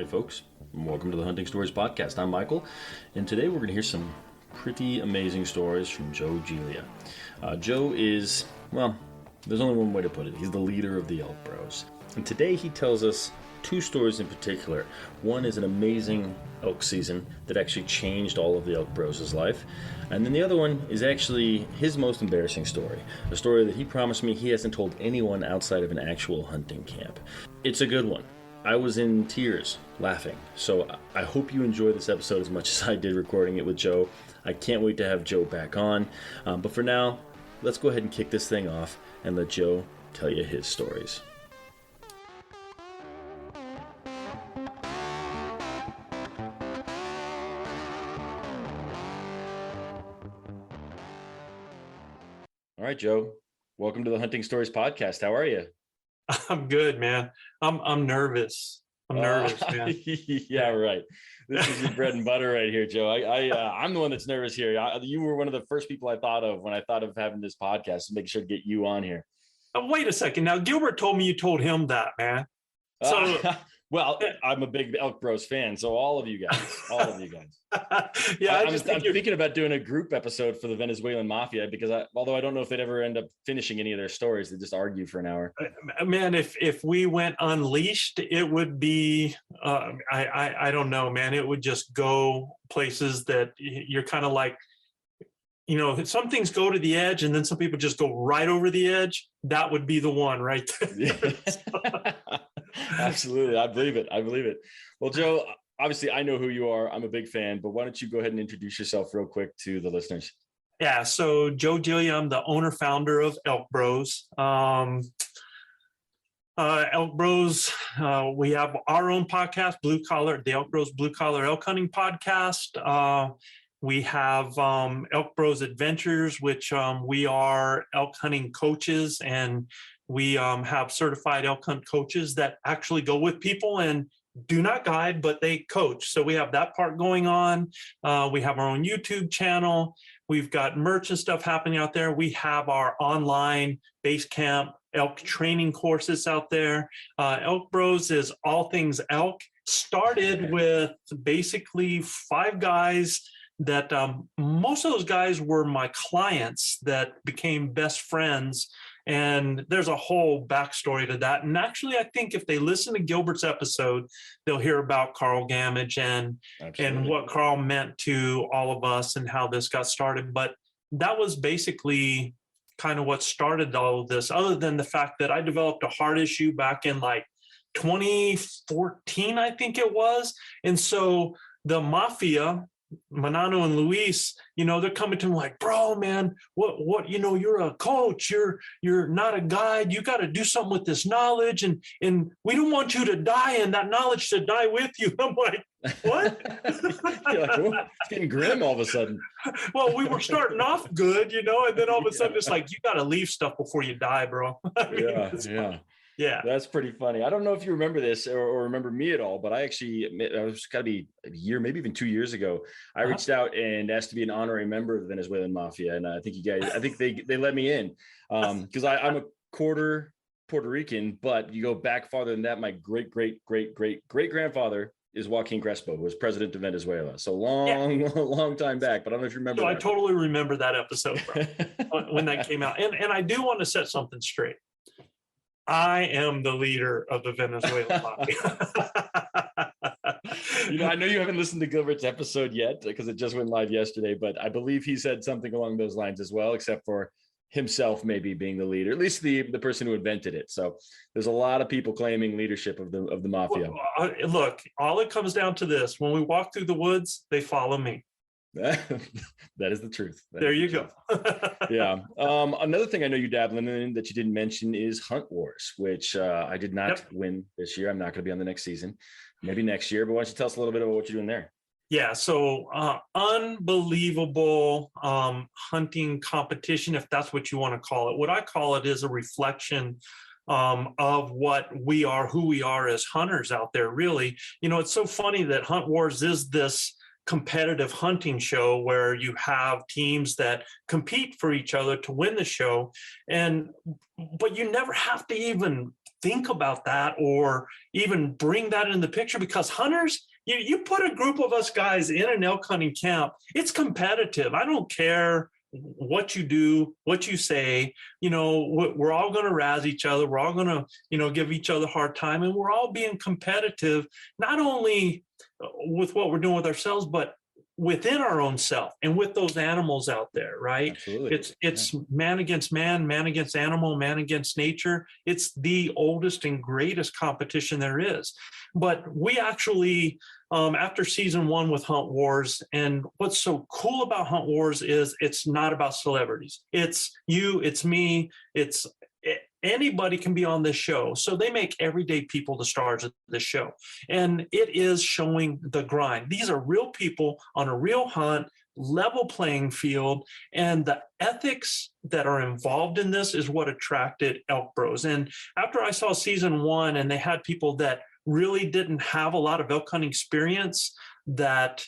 Howdy, folks. Welcome to the Hunting Stories Podcast. I'm Michael, and today we're going to hear some pretty amazing stories from Joe Giglia. Joe is, well, there's only one way to put it. He's the leader of the Elk Bros. And today he tells us two stories in particular. One is an amazing elk season that actually changed all of the Elk Bros' life. And then the other one is actually his most embarrassing story. A story that he promised me he hasn't told anyone outside of an actual hunting camp. It's a good one. I was in tears laughing. So I hope you enjoy this episode as much as I did recording it with Joe. I can't wait to have Joe back on. But for now, let's go ahead and kick this thing off and let Joe tell you his stories. All right, Joe, welcome to the Hunting Stories Podcast. How are you? I'm good, man. I'm nervous. Man. Yeah, right. This is your bread and butter right here, Joe. I'm the one that's nervous here. You were one of the first people I thought of when I thought of having this podcast to make sure to get you on here. Wait a second. Now, Gilbert told me you told him that, man. So, well, I'm a big Elk Bros fan, so all of you guys. Yeah, I'm thinking about doing a group episode for the Venezuelan mafia because although I don't know if they'd ever end up finishing any of their stories, they just argue for an hour. Man, if we went unleashed, it would be, I don't know, man. It would just go places that you're kind of like, you know, some things go to the edge and then some people just go right over the edge. That would be the one right there. Absolutely. I believe it. Well, Joe, obviously I know who you are. I'm a big fan, but why don't you go ahead and introduce yourself real quick to the listeners? Yeah. So Joe Giglia, I'm the owner founder of Elk Bros. Elk Bros, we have our own podcast, the Elk Bros Blue Collar Elk Hunting Podcast. We have Elk Bros Adventures, which we are elk hunting coaches, and we have certified elk hunt coaches that actually go with people and do not guide, but they coach. So we have that part going on. We have our own YouTube channel. We've got merch and stuff happening out there. We have our online base camp elk training courses out there. Elk Bros is all things elk. Started with basically 5 guys that most of those guys were my clients that became best friends. And there's a whole backstory to that. And actually, I think if they listen to Gilbert's episode, they'll hear about Carl Gamage and what Carl meant to all of us and how this got started. But that was basically kind of what started all of this, other than the fact that I developed a heart issue back in like 2014, I think it was. And so the mafia, Manano and Luis, you know, they're coming to me like, bro, man, what, you know, you're a coach, you're not a guide. You got to do something with this knowledge. And we don't want you to die and that knowledge to die with you. I'm like, what? You're like, oh, it's getting grim all of a sudden. Well, we were starting off good, you know, and then all of a sudden it's like, you got to leave stuff before you die, bro. Yeah. That's pretty funny. I don't know if you remember this or remember me at all, but I was gotta be a year, maybe even 2 years ago. I reached out and asked to be an honorary member of the Venezuelan mafia. And I think they let me in because I'm a quarter Puerto Rican, but you go back farther than that. My great grandfather is Joaquin Crespo, who was president of Venezuela. So long time back, but I don't know if you remember. So I totally remember that episode, bro, when that came out. And I do want to set something straight. I am the leader of the Venezuelan mafia. You know, I know you haven't listened to Gilbert's episode yet because it just went live yesterday, but I believe he said something along those lines as well, except for himself maybe being the leader, at least the person who invented it. So there's a lot of people claiming leadership of the mafia. Well, look, all it comes down to this: when we walk through the woods, they follow me. That is the truth. There you go. Yeah. Another thing I know you dabbling in that you didn't mention is Hunt Wars, which I did not win this year. I'm not going to be on the next season, maybe next year. But why don't you tell us a little bit about what you're doing there? Yeah. So unbelievable hunting competition, if that's what you want to call it. What I call it is a reflection of what we are, who we are as hunters out there, really. You know, it's so funny that Hunt Wars is this competitive hunting show where you have teams that compete for each other to win the show. But you never have to even think about that or even bring that in the picture, because hunters, you put a group of us guys in an elk hunting camp, it's competitive. I don't care what you do, what you say, we're all going to razz each other. We're all going to, give each other a hard time. And we're all being competitive, not only with what we're doing with ourselves, but within our own self and with those animals out there, right? Absolutely. It's man against man against animal, man against nature. It's the oldest and greatest competition there is. But we actually, after season 1 with Hunt Wars, and what's so cool about Hunt Wars is it's not about celebrities. It's you, it's me, it's anybody can be on this show. So they make everyday people the stars of this show. And it is showing the grind. These are real people on a real hunt, level playing field. And the ethics that are involved in this is what attracted Elk Bros. And after I saw season 1 and they had people that really didn't have a lot of elk hunting experience, that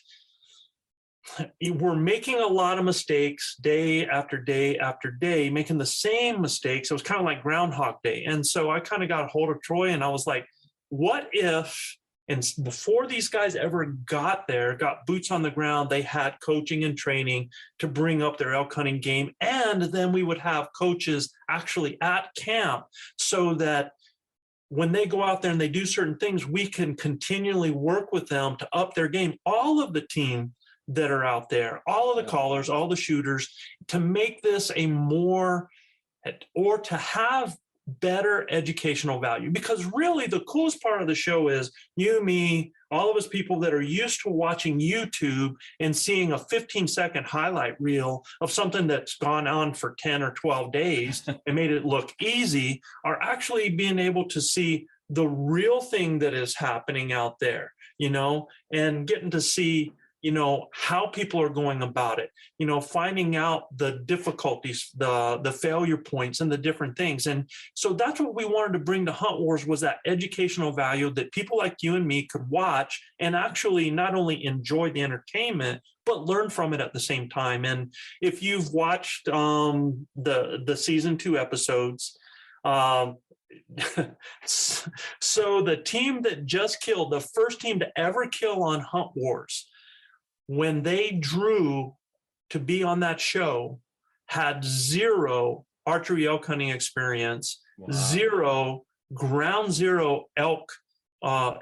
we're making a lot of mistakes day after day after day, making the same mistakes. It was kind of like Groundhog Day. And so I kind of got a hold of Troy and I was like, what if, and before these guys ever got there, got boots on the ground, they had coaching and training to bring up their elk hunting game. And then we would have coaches actually at camp so that when they go out there and they do certain things, we can continually work with them to up their game. All of the team that are out there, all of the callers, all the shooters, to make this a more, or to have better educational value. Because really the coolest part of the show is you, me, all of us people that are used to watching YouTube and seeing a 15-second highlight reel of something that's gone on for 10 or 12 days and made it look easy, are actually being able to see the real thing that is happening out there, and getting to see how people are going about it, finding out the difficulties, the failure points and the different things. And so that's what we wanted to bring to Hunt Wars, was that educational value that people like you and me could watch and actually not only enjoy the entertainment, but learn from it at the same time. And if you've watched the season 2 episodes, so the team that just killed, the first team to ever kill on Hunt Wars, when they drew to be on that show, had 0 archery elk hunting experience, wow. 0 ground zero elk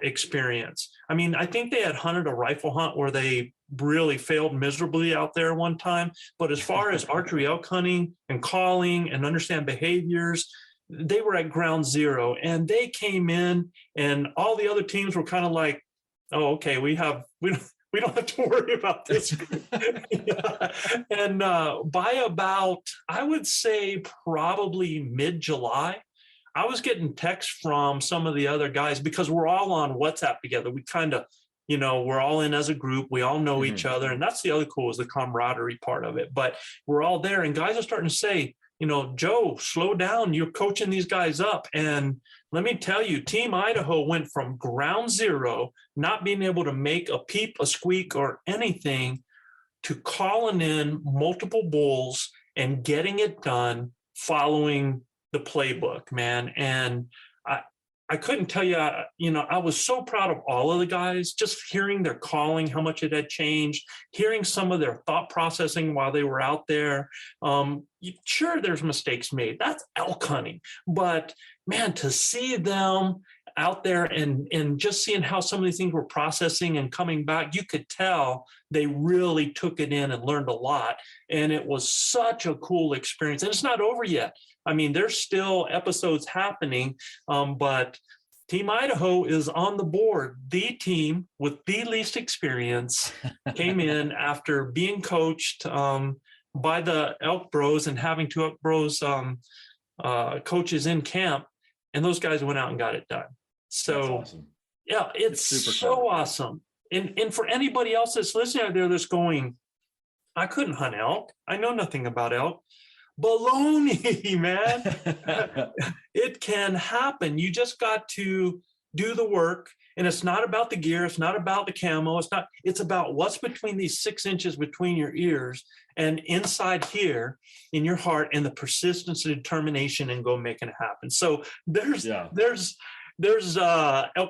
experience. I mean, I think they had hunted a rifle hunt where they really failed miserably out there one time. But as far as archery elk hunting and calling and understand behaviors, they were at ground zero. And they came in and all the other teams were kind of like, oh, okay, we don't have to worry about this. Yeah. And by about, I would say probably mid-July, I was getting texts from some of the other guys because we're all on WhatsApp together. We kind of, we're all in as a group. We all know each other. And that's the other cool, is the camaraderie part of it. But we're all there and guys are starting to say, Joe, slow down. You're coaching these guys up. And let me tell you, Team Idaho went from ground zero, not being able to make a peep, a squeak, or anything, to calling in multiple bulls and getting it done following the playbook, man. And I couldn't tell you, I was so proud of all of the guys, just hearing their calling, how much it had changed, hearing some of their thought processing while they were out there. Sure, there's mistakes made. That's elk hunting. But man, to see them out there and just seeing how some of these things were processing and coming back, you could tell they really took it in and learned a lot. And it was such a cool experience. And it's not over yet. I mean, there's still episodes happening, but Team Idaho is on the board. The team with the least experience came in after being coached by the Elk Bros and having 2 Elk Bros coaches in camp, and those guys went out and got it done. So, that's awesome. Yeah, it's so fun. Awesome. And for anybody else that's listening out there that's going, I couldn't hunt elk. I know nothing about elk. Baloney, man. It can happen. You just got to do the work And it's not about the gear. It's not about the camo. It's about what's between these 6 inches between your ears and inside here in your heart, and the persistence and determination, and go making it happen. So there's Elk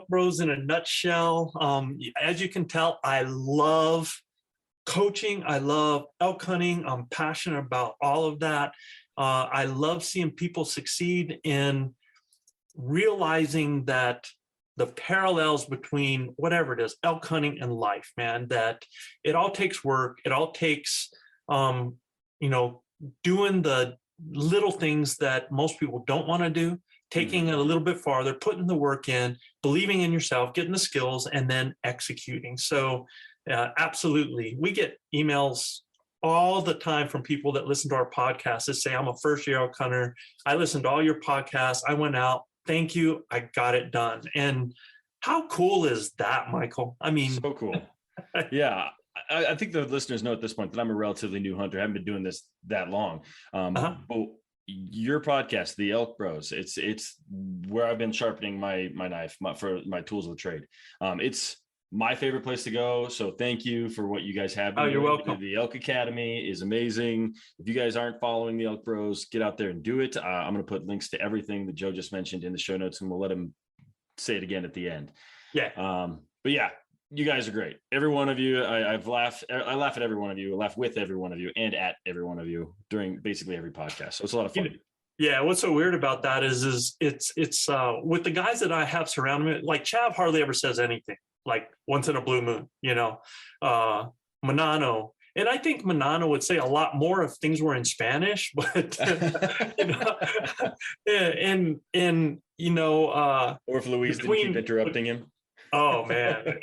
Bros in a nutshell. As you can tell, I love coaching. I love elk hunting. I'm passionate about all of that. I love seeing people succeed in realizing that the parallels between whatever it is, elk hunting and life, man, that it all takes work. It all takes, doing the little things that most people don't want to do, taking it a little bit farther, putting the work in, believing in yourself, getting the skills, and then executing. So absolutely. We get emails all the time from people that listen to our podcast that say, I'm a first-year elk hunter. I listened to all your podcasts. I went out. Thank you. I got it done. And how cool is that, Michael? I mean, so cool. Yeah. I think the listeners know at this point that I'm a relatively new hunter. I haven't been doing this that long. But your podcast, the Elk Bros, it's where I've been sharpening my knife for my tools of the trade. It's my favorite place to go. So thank you for what you guys have been doing. You're welcome. The Elk Academy is amazing. If you guys aren't following the Elk Bros, get out there and do it. I'm going to put links to everything that Joe just mentioned in the show notes, and we'll let him say it again at the end. Yeah. But yeah, you guys are great. Every one of you, I laugh at every one of you, I laugh with every one of you, and at every one of you during basically every podcast. So it's a lot of fun. Yeah, what's so weird about that is it's with the guys that I have surrounding me, like Chav hardly ever says anything, like once in a blue moon, Manano. And I think Manano would say a lot more if things were in Spanish, but or if Luis didn't keep interrupting him. Oh man,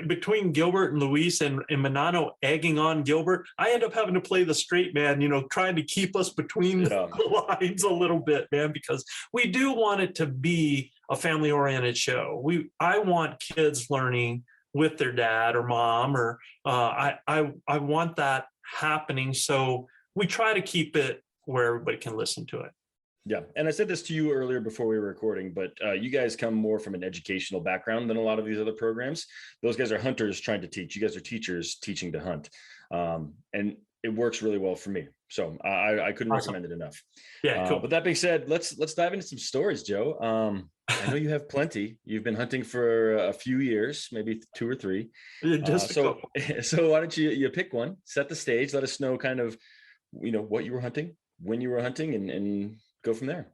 between Gilbert and Luis and Manano egging on Gilbert, I end up having to play the straight man, trying to keep us between the lines a little bit, man, because we do want it to be a family oriented show. I want kids learning with their dad or mom, or I want that happening. So we try to keep it where everybody can listen to it. Yeah. And I said this to you earlier before we were recording, but you guys come more from an educational background than a lot of these other programs. Those guys are hunters trying to teach. You guys are teachers teaching to hunt. And it works really well for me. So I couldn't recommend it enough. Yeah. Cool. But that being said, let's dive into some stories, Joe. I know you have plenty. You've been hunting for a few years, maybe 2 or 3. So why don't you pick one, set the stage, let us know kind of, what you were hunting, when you were hunting, and go from there.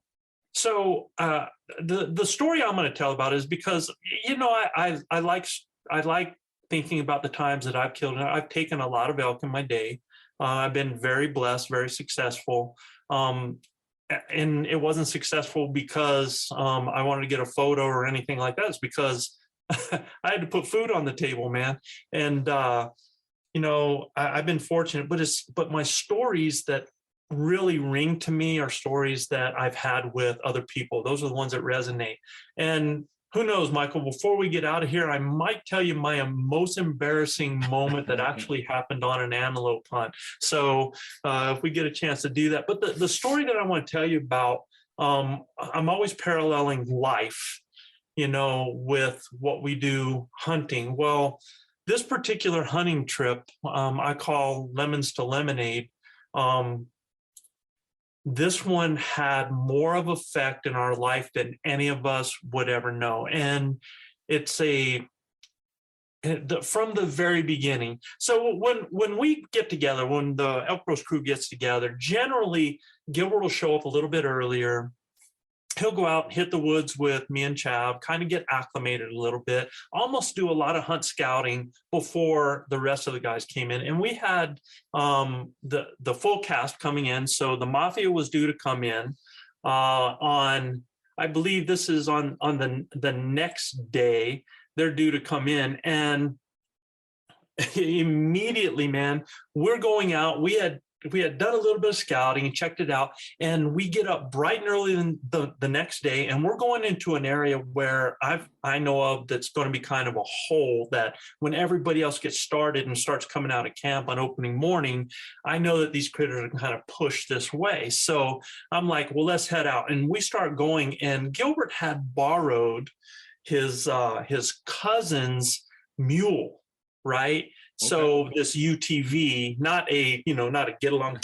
So the story I'm going to tell about is because I like thinking about the times that I've killed. I've taken a lot of elk in my day. I've been very blessed, very successful, and it wasn't successful because I wanted to get a photo or anything like that. It's because I had to put food on the table, man. And I've been fortunate, but my stories that really ring to me are stories that I've had with other people. Those are the ones that resonate. And who knows, Michael, before we get out of here, I might tell you my most embarrassing moment that actually happened on an antelope hunt. So if we get a chance to do that. But the story that I want to tell you about, I'm always paralleling life, with what we do hunting. Well, this particular hunting trip, I call Lemons to Lemonade. This one had more of effect in our life than any of us would ever know. And it's from the very beginning. So when we get together, when the Elk Bros crew gets together, generally Gilbert will show up a little bit earlier. He'll go out, hit the woods with me and Chav, kind of get acclimated a little bit, almost do a lot of hunt scouting before the rest of the guys came in. And we had the full cast coming in. So the Mafia was due to come in on, I believe this is on the next day, they're due to come in. And immediately, man, we're going out. We had done a little bit of scouting and checked it out, and we get up bright and early the next day, and we're going into an area where I know of that's going to be kind of a hole that when everybody else gets started and starts coming out of camp on opening morning, I know that these critters are kind of pushed this way. So I'm like, well, let's head out. And we start going, and Gilbert had borrowed his cousin's mule, right? So this UTV, not a get along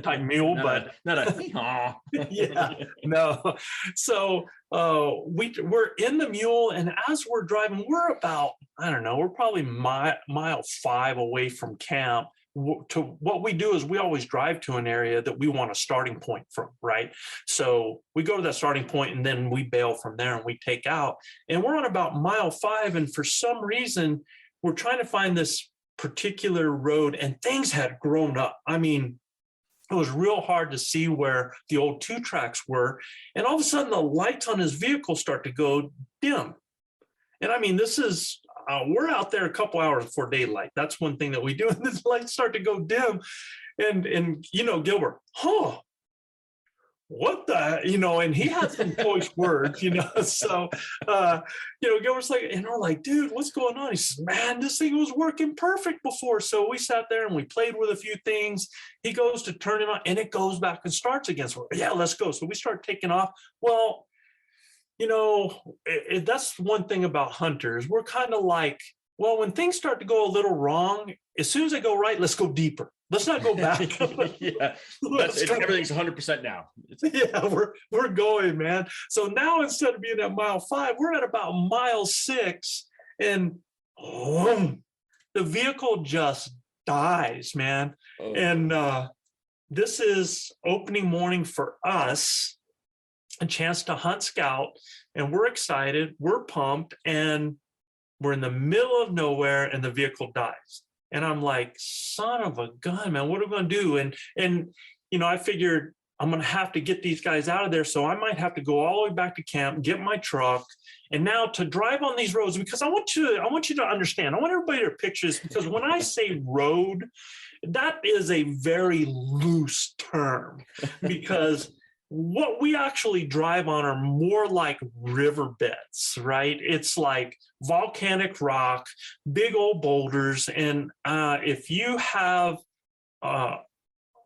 type mule, but not a yeah, no. So we're in the mule, and as we're driving, we're about, I don't know, we're probably mile 5 away from camp. To what we do is we always drive to an area that we want a starting point from, right? So we go to that starting point and then we bail from there and we take out. And we're on about mile 5, and for some reason we're trying to find this particular road, and things had grown up. I mean, it was real hard to see where the old 2 tracks were. And all of a sudden the lights on his vehicle start to go dim. And I mean, this is, we're out there a couple hours before daylight. That's one thing that we do. And the lights start to go dim. And Gilbert, what the, and he had some choice words, so, Gilbert's like, and we're like, dude, what's going on? He says, man, this thing was working perfect before. So we sat there and we played with a few things. He goes to turn it on and it goes back and starts again. So yeah, let's go. So we start taking off. Well, that's one thing about hunters. We're kind of like, well, when things start to go a little wrong, as soon as they go right, let's go deeper. Let's not go back. Yeah, everything's 100% now. Yeah, we're going, man. So now instead of being at mile 5, we're at about mile 6, and the vehicle just dies, man. Oh. And this is opening morning for us, a chance to hunt scout, and we're excited, we're pumped, and we're in the middle of nowhere, and the vehicle dies. And I'm like, son of a gun, man, what are we going to do? And I figured I'm going to have to get these guys out of there. So I might have to go all the way back to camp, get my truck, and now to drive on these roads, because I want you to understand, I want everybody to picture this, because when I say road, that is a very loose term, because what we actually drive on are more like riverbeds, right? It's like volcanic rock, big old boulders. And if you have a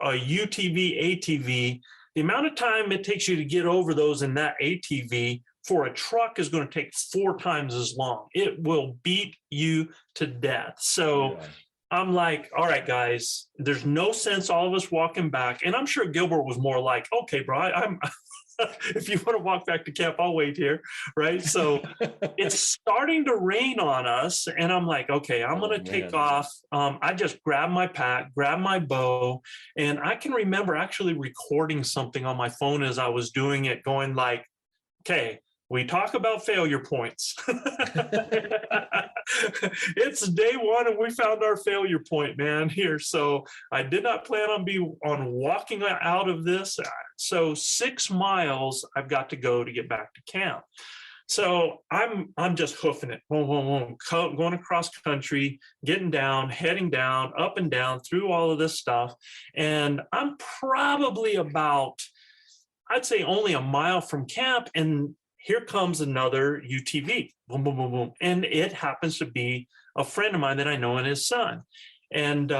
UTV, ATV, the amount of time it takes you to get over those in that ATV for a truck is going to take 4 times as long. It will beat you to death. So yeah. I'm like, all right, guys, there's no sense all of us walking back. And I'm sure Gilbert was more like, okay, bro, I'm if you want to walk back to camp, I'll wait here, right? So it's starting to rain on us. And I'm like, okay, I'm going to take off. I just grabbed my pack, grabbed my bow. And I can remember actually recording something on my phone as I was doing it, going like, okay, we talk about failure points. It's day 1 and we found our failure point, man, here. So I did not plan on walking out of this. So 6 miles I've got to go to get back to camp. So I'm just hoofing it, going across country, getting down, heading down, up and down through all of this stuff. And I'm probably about, I'd say only a mile from camp, and here comes another UTV, boom, boom, boom, boom. And it happens to be a friend of mine that I know and his son. And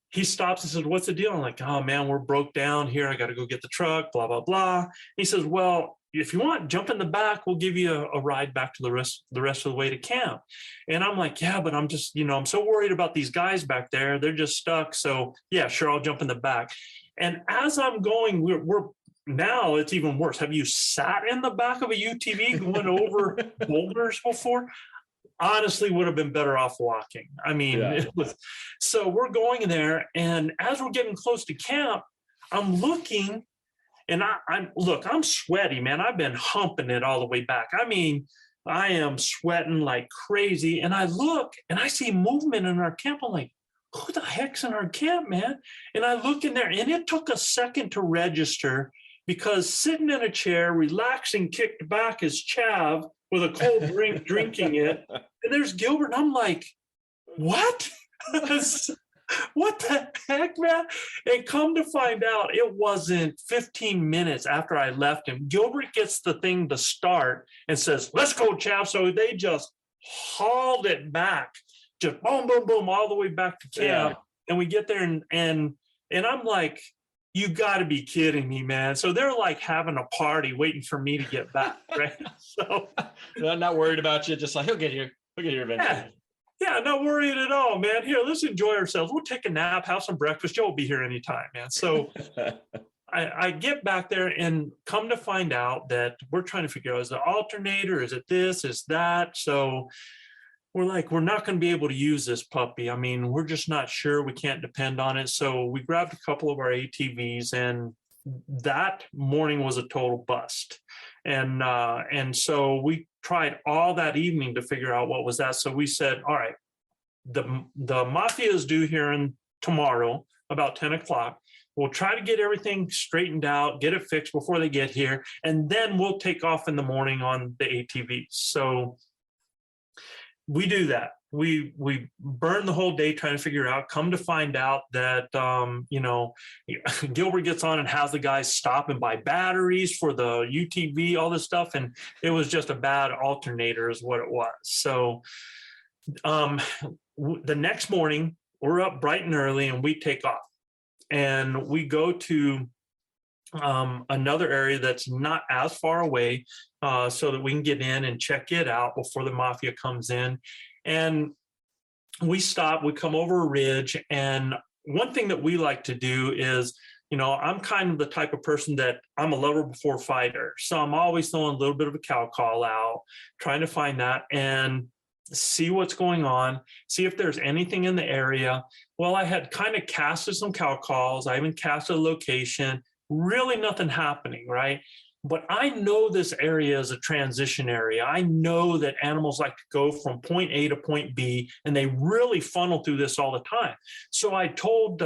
he stops and says, what's the deal? I'm like, oh man, we're broke down here. I got to go get the truck, blah, blah, blah. He says, well, if you want, jump in the back. We'll give you a ride back to the rest of the way to camp. And I'm like, yeah, but I'm just, I'm so worried about these guys back there. They're just stuck. So yeah, sure, I'll jump in the back. And as I'm going, we're now it's even worse. Have you sat in the back of a UTV going over boulders before? Honestly, would have been better off walking. I mean, yeah. So we're going there, and as we're getting close to camp, I'm looking, and I'm sweaty, man. I've been humping it all the way back. I mean, I am sweating like crazy, and I look, and I see movement in our camp. I'm like, who the heck's in our camp, man? And I look in there, and it took a second to register, because sitting in a chair, relaxing, kicked back is Chav with a cold drink, drinking it. And there's Gilbert. And I'm like, what? What the heck, man? And come to find out, it wasn't 15 minutes after I left him. Gilbert gets the thing to start and says, let's go, Chav. So they just hauled it back, just boom, boom, boom, all the way back to camp. Yeah. And we get there, and I'm like, you got to be kidding me, man. So they're like having a party waiting for me to get back, right? So they're not worried about you, just like, he'll get here eventually. Yeah, not worried at all, man. Here, let's enjoy ourselves. We'll take a nap, have some breakfast. Joe will be here anytime, man. So I get back there and come to find out that we're trying to figure out, is it alternator? Is it this? Is that? So we're like, we're not going to be able to use this puppy. I mean, we're just not sure. We can't depend on it. So we grabbed a couple of our ATVs, and that morning was a total bust. And so we tried all that evening to figure out what was that. So we said, all right, the mafia is due here tomorrow about 10 o'clock. We'll try to get everything straightened out, get it fixed before they get here, and then we'll take off in the morning on the ATVs. So we do that. We burn the whole day trying to figure out, come to find out that, Gilbert gets on and has the guys stop and buy batteries for the UTV, all this stuff. And it was just a bad alternator is what it was. So the next morning, we're up bright and early and we take off. And we go to another area that's not as far away so that we can get in and check it out before the mafia comes in. And we stop, we come over a ridge. And one thing that we like to do is, I'm kind of the type of person that I'm a lover before fighter. So I'm always throwing a little bit of a cow call out, trying to find that and see what's going on, see if there's anything in the area. Well, I had kind of casted some cow calls. I even casted a location, really nothing happening, right? But I know this area is a transition area. I know that animals like to go from point A to point B, and they really funnel through this all the time. So I told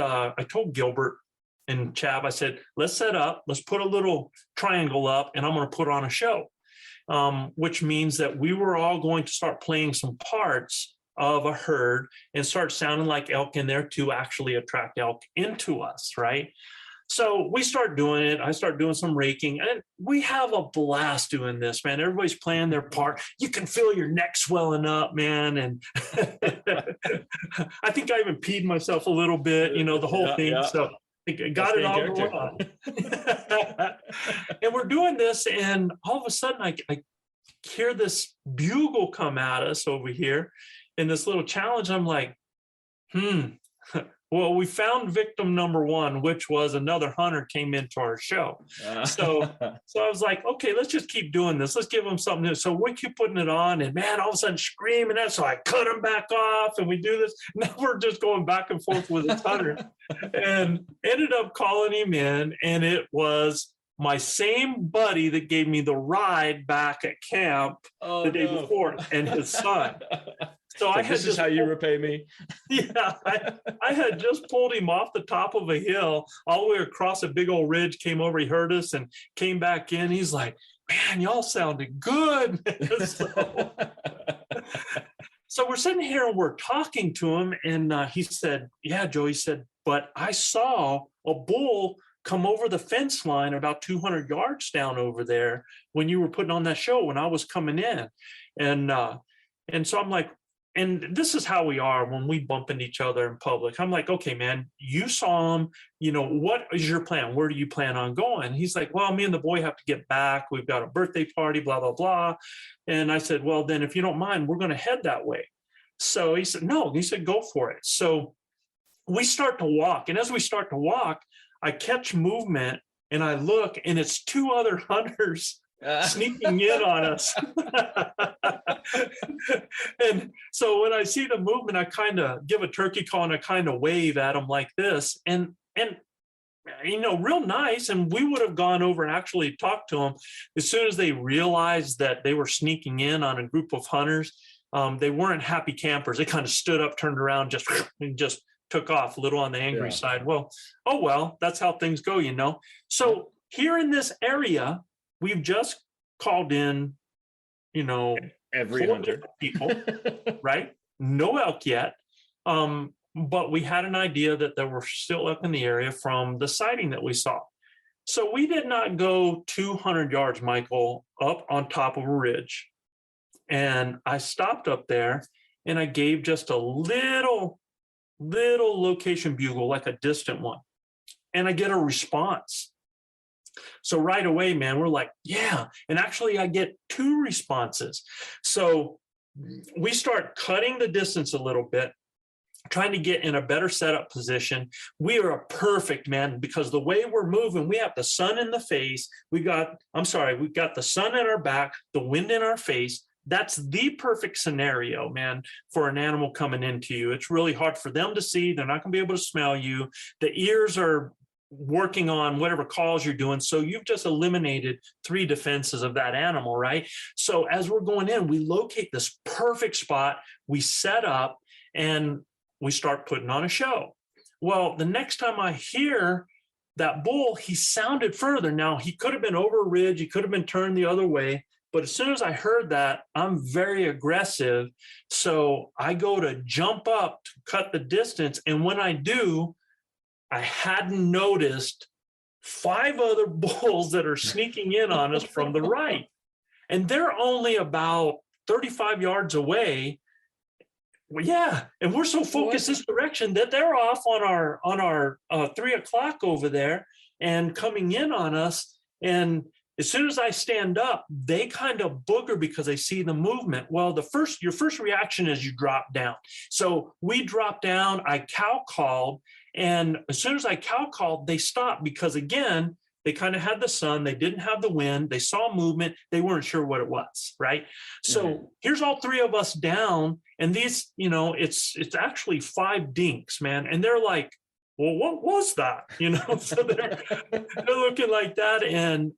Gilbert and Chab, I said, let's set up, let's put a little triangle up, and I'm going to put on a show, which means that we were all going to start playing some parts of a herd and start sounding like elk in there to actually attract elk into us, right? So we start doing it. I start doing some raking, and we have a blast doing this, man. Everybody's playing their part. You can feel your neck swelling up, man. And I think I even peed myself a little bit, the whole thing. Yeah. So I got it all going on. And we're doing this, and all of a sudden I hear this bugle come at us over here in this little challenge. I'm like, well, we found victim number one, which was another hunter came into our show. So I was like, okay, let's just keep doing this. Let's give them something new. So we keep putting it on, and man, all of a sudden screaming at. So I cut him back off, and we do this. Now we're just going back and forth with this hunter, and ended up calling him in, and it was my same buddy that gave me the ride back at camp the day before, and his son. So I had this is how you repay me. Yeah, I had just pulled him off the top of a hill all the way across a big old ridge, came over, he heard us and came back in. He's like, man, y'all sounded good. So we're sitting here and we're talking to him. And he said, yeah, Joe, he said, but I saw a bull come over the fence line about 200 yards down over there when you were putting on that show when I was coming in. And so I'm like, and this is how we are when we bump into each other in public. I'm like, okay, man, you saw him, what is your plan? Where do you plan on going? He's like, well, me and the boy have to get back. We've got a birthday party, blah, blah, blah. And I said, well, then if you don't mind, we're going to head that way. So he said, no, he said, go for it. So we start to walk. And as we start to walk, I catch movement and I look, and it's two other hunters sneaking in on us. And so when I see the movement, I kind of give a turkey call and I kind of wave at them like this, and real nice. And we would have gone over and actually talked to them as soon as they realized that they were sneaking in on a group of hunters. They weren't happy campers. They kind of stood up, turned around, just took off a little on the angry side. Well, that's how things go, So here in this area, we've just called in, every hunter people, right? No elk yet. But we had an idea that there were still elk in the area from the sighting that we saw. So we did not go 200 yards, Michael, up on top of a ridge. And I stopped up there and I gave just a little location bugle, like a distant one. and I get a response. So right away, man, we're like, yeah. And actually, I get 2 responses. So we start cutting the distance a little bit, trying to get in a better setup position. We are a perfect, man, because the way we're moving, we have the sun in the face. We got the sun at our back, the wind in our face. That's the perfect scenario, man, for an animal coming into you. It's really hard for them to see. They're not going to be able to smell you. The ears are working on whatever calls you're doing. So you've just eliminated 3 defenses of that animal, right? So as we're going in, we locate this perfect spot, we set up, and we start putting on a show. Well, the next time I hear that bull, he sounded further. Now, he could have been over a ridge, he could have been turned the other way, but as soon as I heard that, I'm very aggressive. So I go to jump up to cut the distance, and when I do, I hadn't noticed 5 other bulls that are sneaking in on us from the right. And they're only about 35 yards away. Well, yeah, and we're so focused this direction that they're off on our 3 o'clock over there and coming in on us. And as soon as I stand up, they kind of booger because they see the movement. Well, your first reaction is you drop down. So we dropped down. I cow called, and as soon as I cow called, they stopped because, again, they kind of had the sun. They didn't have the wind. They saw movement. They weren't sure what it was, right? So here's all 3 of us down, and these, it's actually 5 dinks, man. And they're like, well, what was that? So they're looking like that. And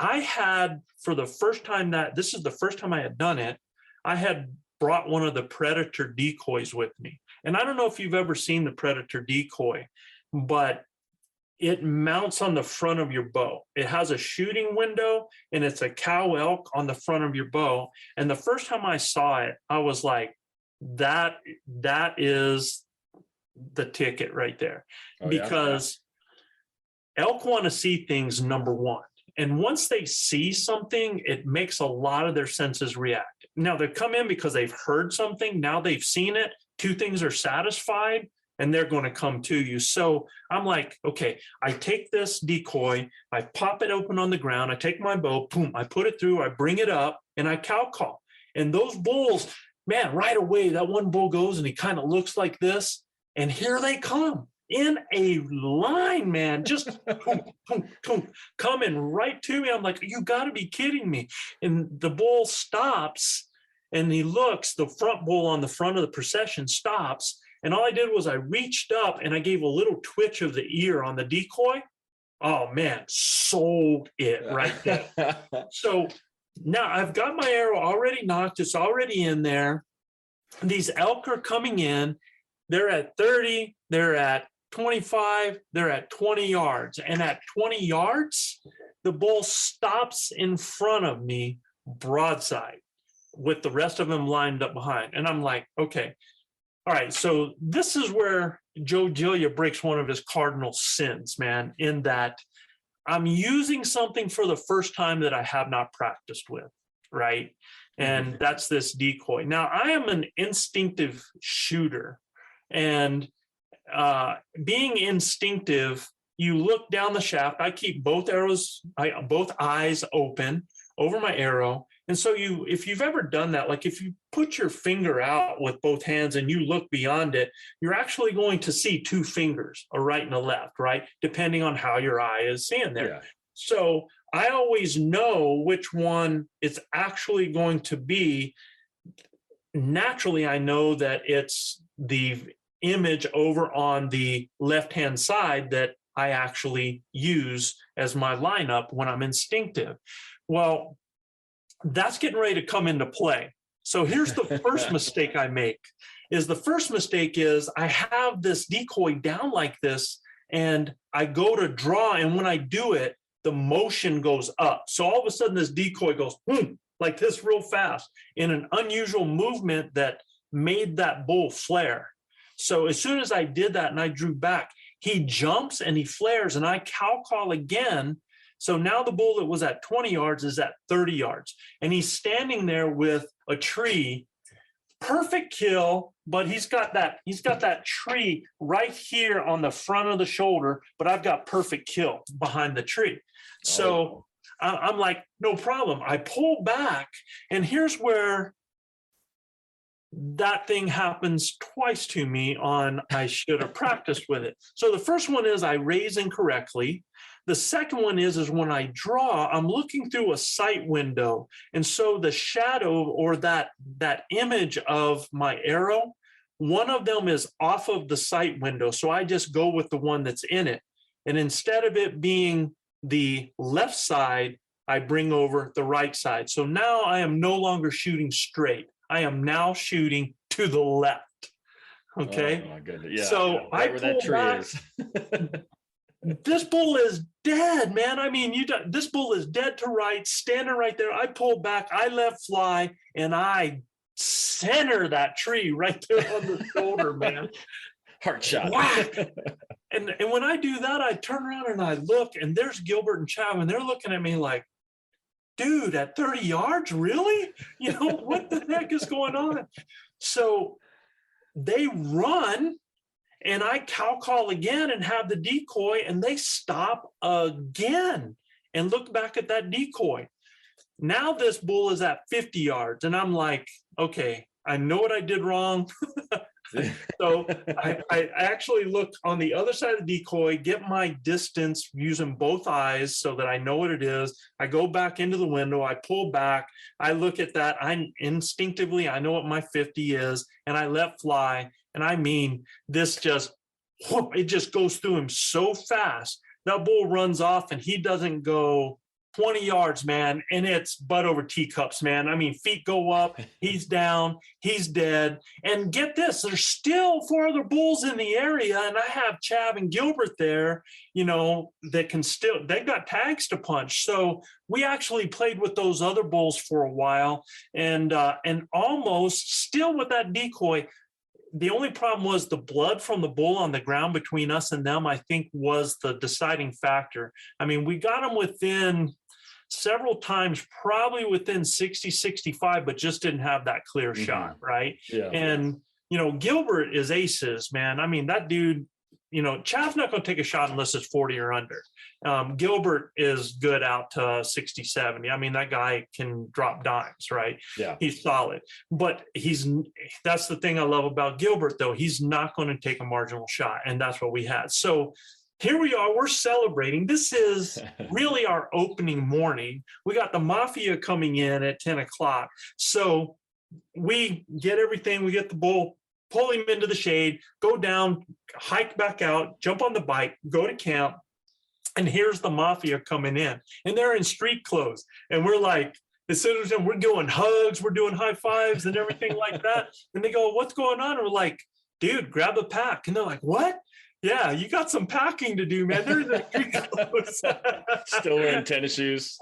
I had, for the first time, this is the first time I had done it, I had brought one of the predator decoys with me. And I don't know if you've ever seen the predator decoy, but it mounts on the front of your bow. It has a shooting window, and it's a cow elk on the front of your bow. And the first time I saw it, I was like, that is the ticket right there. Because elk want to see things, number one. And once they see something, it makes a lot of their senses react. Now, they come in because they've heard something. Now they've seen it. 2 things are satisfied, and they're going to come to you. So I'm like, okay, I take this decoy, I pop it open on the ground, I take my bow, boom, I put it through, I bring it up, and I cow call. And those bulls, man, right away, that one bull goes and he kind of looks like this, and here they come in a line, man, just boom, boom, boom, coming right to me. I'm like, you got to be kidding me. And the bull stops, and he looks, the front bull on the front of the procession stops. And all I did was I reached up and I gave a little twitch of the ear on the decoy. Oh, man, sold it right there. So now I've got my arrow already knocked. It's already in there. These elk are coming in. They're at 30. They're at 25. They're at 20 yards. And at 20 yards, the bull stops in front of me broadside with the rest of them lined up behind. And I'm like, okay. All right, so this is where Joe Giglia breaks one of his cardinal sins, man, in that I'm using something for the first time that I have not practiced with, right? And that's this decoy. Now, I am an instinctive shooter, and being instinctive, you look down the shaft. I keep both eyes open over my arrow. And so if you've ever done that, like if you put your finger out with both hands and you look beyond it, you're actually going to see 2 fingers, a right and a left, right? Depending on how your eye is seeing there. Yeah. So I always know which one it's actually going to be. Naturally, I know that it's the image over on the left-hand side that I actually use as my lineup when I'm instinctive. Well, that's getting ready to come into play. So here's the first mistake I make. The first mistake is I have this decoy down like this, and I go to draw, and when I do it, the motion goes up. So all of a sudden this decoy goes boom, like this real fast in an unusual movement that made that bull flare. So as soon as I did that and I drew back, he jumps and he flares, and I cow call again. So now the bull that was at 20 yards is at 30 yards. And he's standing there with a tree perfect kill, but he's got that tree right here on the front of the shoulder, but I've got perfect kill behind the tree. So I'm like, no problem. I pull back, and here's where that thing happens twice to me on I should have practiced with it. So the first one is I raise incorrectly. The second one is when I draw, I'm looking through a sight window. And so the shadow or that image of my arrow, one of them is off of the sight window. So I just go with the one that's in it. And instead of it being the left side, I bring over the right side. So now I am no longer shooting straight. I am now shooting to the left. Okay. Oh my goodness. Yeah. So right I where pull that tree back. is. This bull is dead, man. I mean, this bull is dead to right, standing right there. I pull back, I let fly, and I center that tree right there on the shoulder, man. Heart shot. And when I do that, I turn around and I look, and there's Gilbert and Chav, and they're looking at me like, dude, at 30 yards, really? You know, what the heck is going on? So they run, and I cow call again and have the decoy, and they stop again and look back at that decoy. Now this bull is at 50 yards, and I'm like, okay, I know what I did wrong. So I actually look on the other side of the decoy, get my distance using both eyes so that I know what it is. I go back into the window, I pull back, I look at that. I know what my 50 is, and I let fly. And I mean, it just goes through him so fast. That bull runs off, and he doesn't go 20 yards, man, and it's butt over teacups, man. I mean, feet go up, he's down, he's dead. And get this, there's still 4 other bulls in the area, and I have Chav and Gilbert there, you know, that they've got tags to punch. So we actually played with those other bulls for a while, and almost still with that decoy. The only problem was the blood from the bull on the ground between us and them, I think, was the deciding factor. I mean, we got them within several times, probably within 60, 65, but just didn't have that clear shot, right? Yeah. And, you know, Gilbert is aces, man. I mean, that dude, you know, Chav's not going to take a shot unless it's 40 or under. Gilbert is good out to 60, 70. I mean, that guy can drop dimes, right? Yeah. He's solid. But that's the thing I love about Gilbert, though. He's not going to take a marginal shot, and that's what we had. So here we are, we're celebrating. This is really our opening morning. We got the Mafia coming in at 10 o'clock. So we get everything, we get the bull, pull him into the shade, go down, hike back out, jump on the bike, go to camp. And here's the Mafia coming in, and they're in street clothes. And we're like, as soon as we're doing hugs, we're doing high fives and everything like that. And they go, what's going on? And we're like, dude, grab a pack. And they're like, what? Yeah, you got some packing to do, man. They're in the street clothes. Still wearing tennis shoes.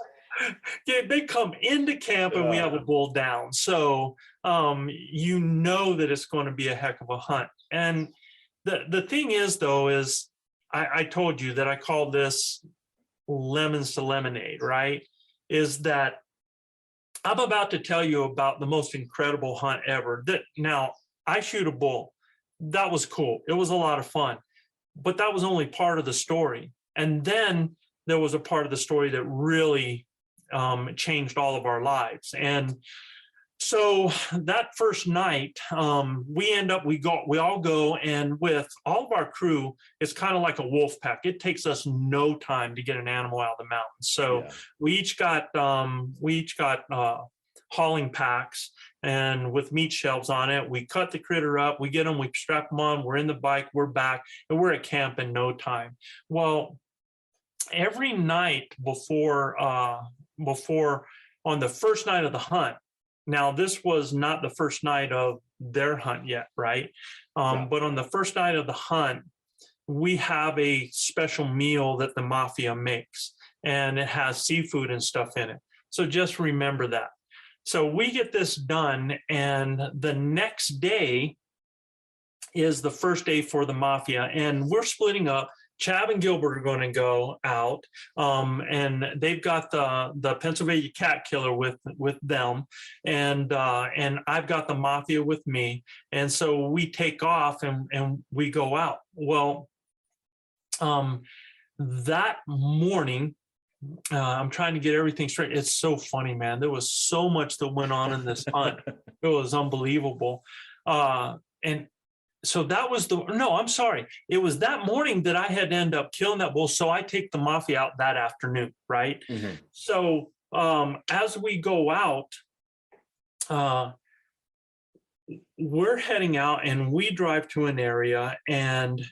Yeah, they come into camp and we have a bull down. So you know that it's going to be a heck of a hunt. And the thing is, though, is I told you that I call this lemons to lemonade, right? Is that I'm about to tell you about the most incredible hunt ever. Now, I shoot a bull. That was cool. It was a lot of fun. But that was only part of the story. And then there was a part of the story that really changed all of our lives. And so that first night, we all go, and with all of our crew, it's kind of like a wolf pack. It takes us no time to get an animal out of the mountain. So we each got hauling packs, and with meat shelves on it, we cut the critter up, we get them, we strap them on, we're in the bike, we're back, and we're at camp in no time. Well, every night before on the first night of the hunt, now this was not the first night of their hunt yet, right? But on the first night of the hunt, we have a special meal that the Mafia makes, and it has seafood and stuff in it. So just remember that. So we get this done, and the next day is the first day for the Mafia, and we're splitting up. Chab and Gilbert are going to go out, and they've got the Pennsylvania cat killer with them, and I've got the mafia with me, and so we take off and we go out. Well, that morning, I'm trying to get everything straight. It's so funny, man. There was so much that went on in this hunt. It was unbelievable. And so that was I'm sorry. It was that morning that I had to end up killing that bull. So I take the mafia out that afternoon, right? Mm-hmm. So as we go out, we're heading out and we drive to an area, and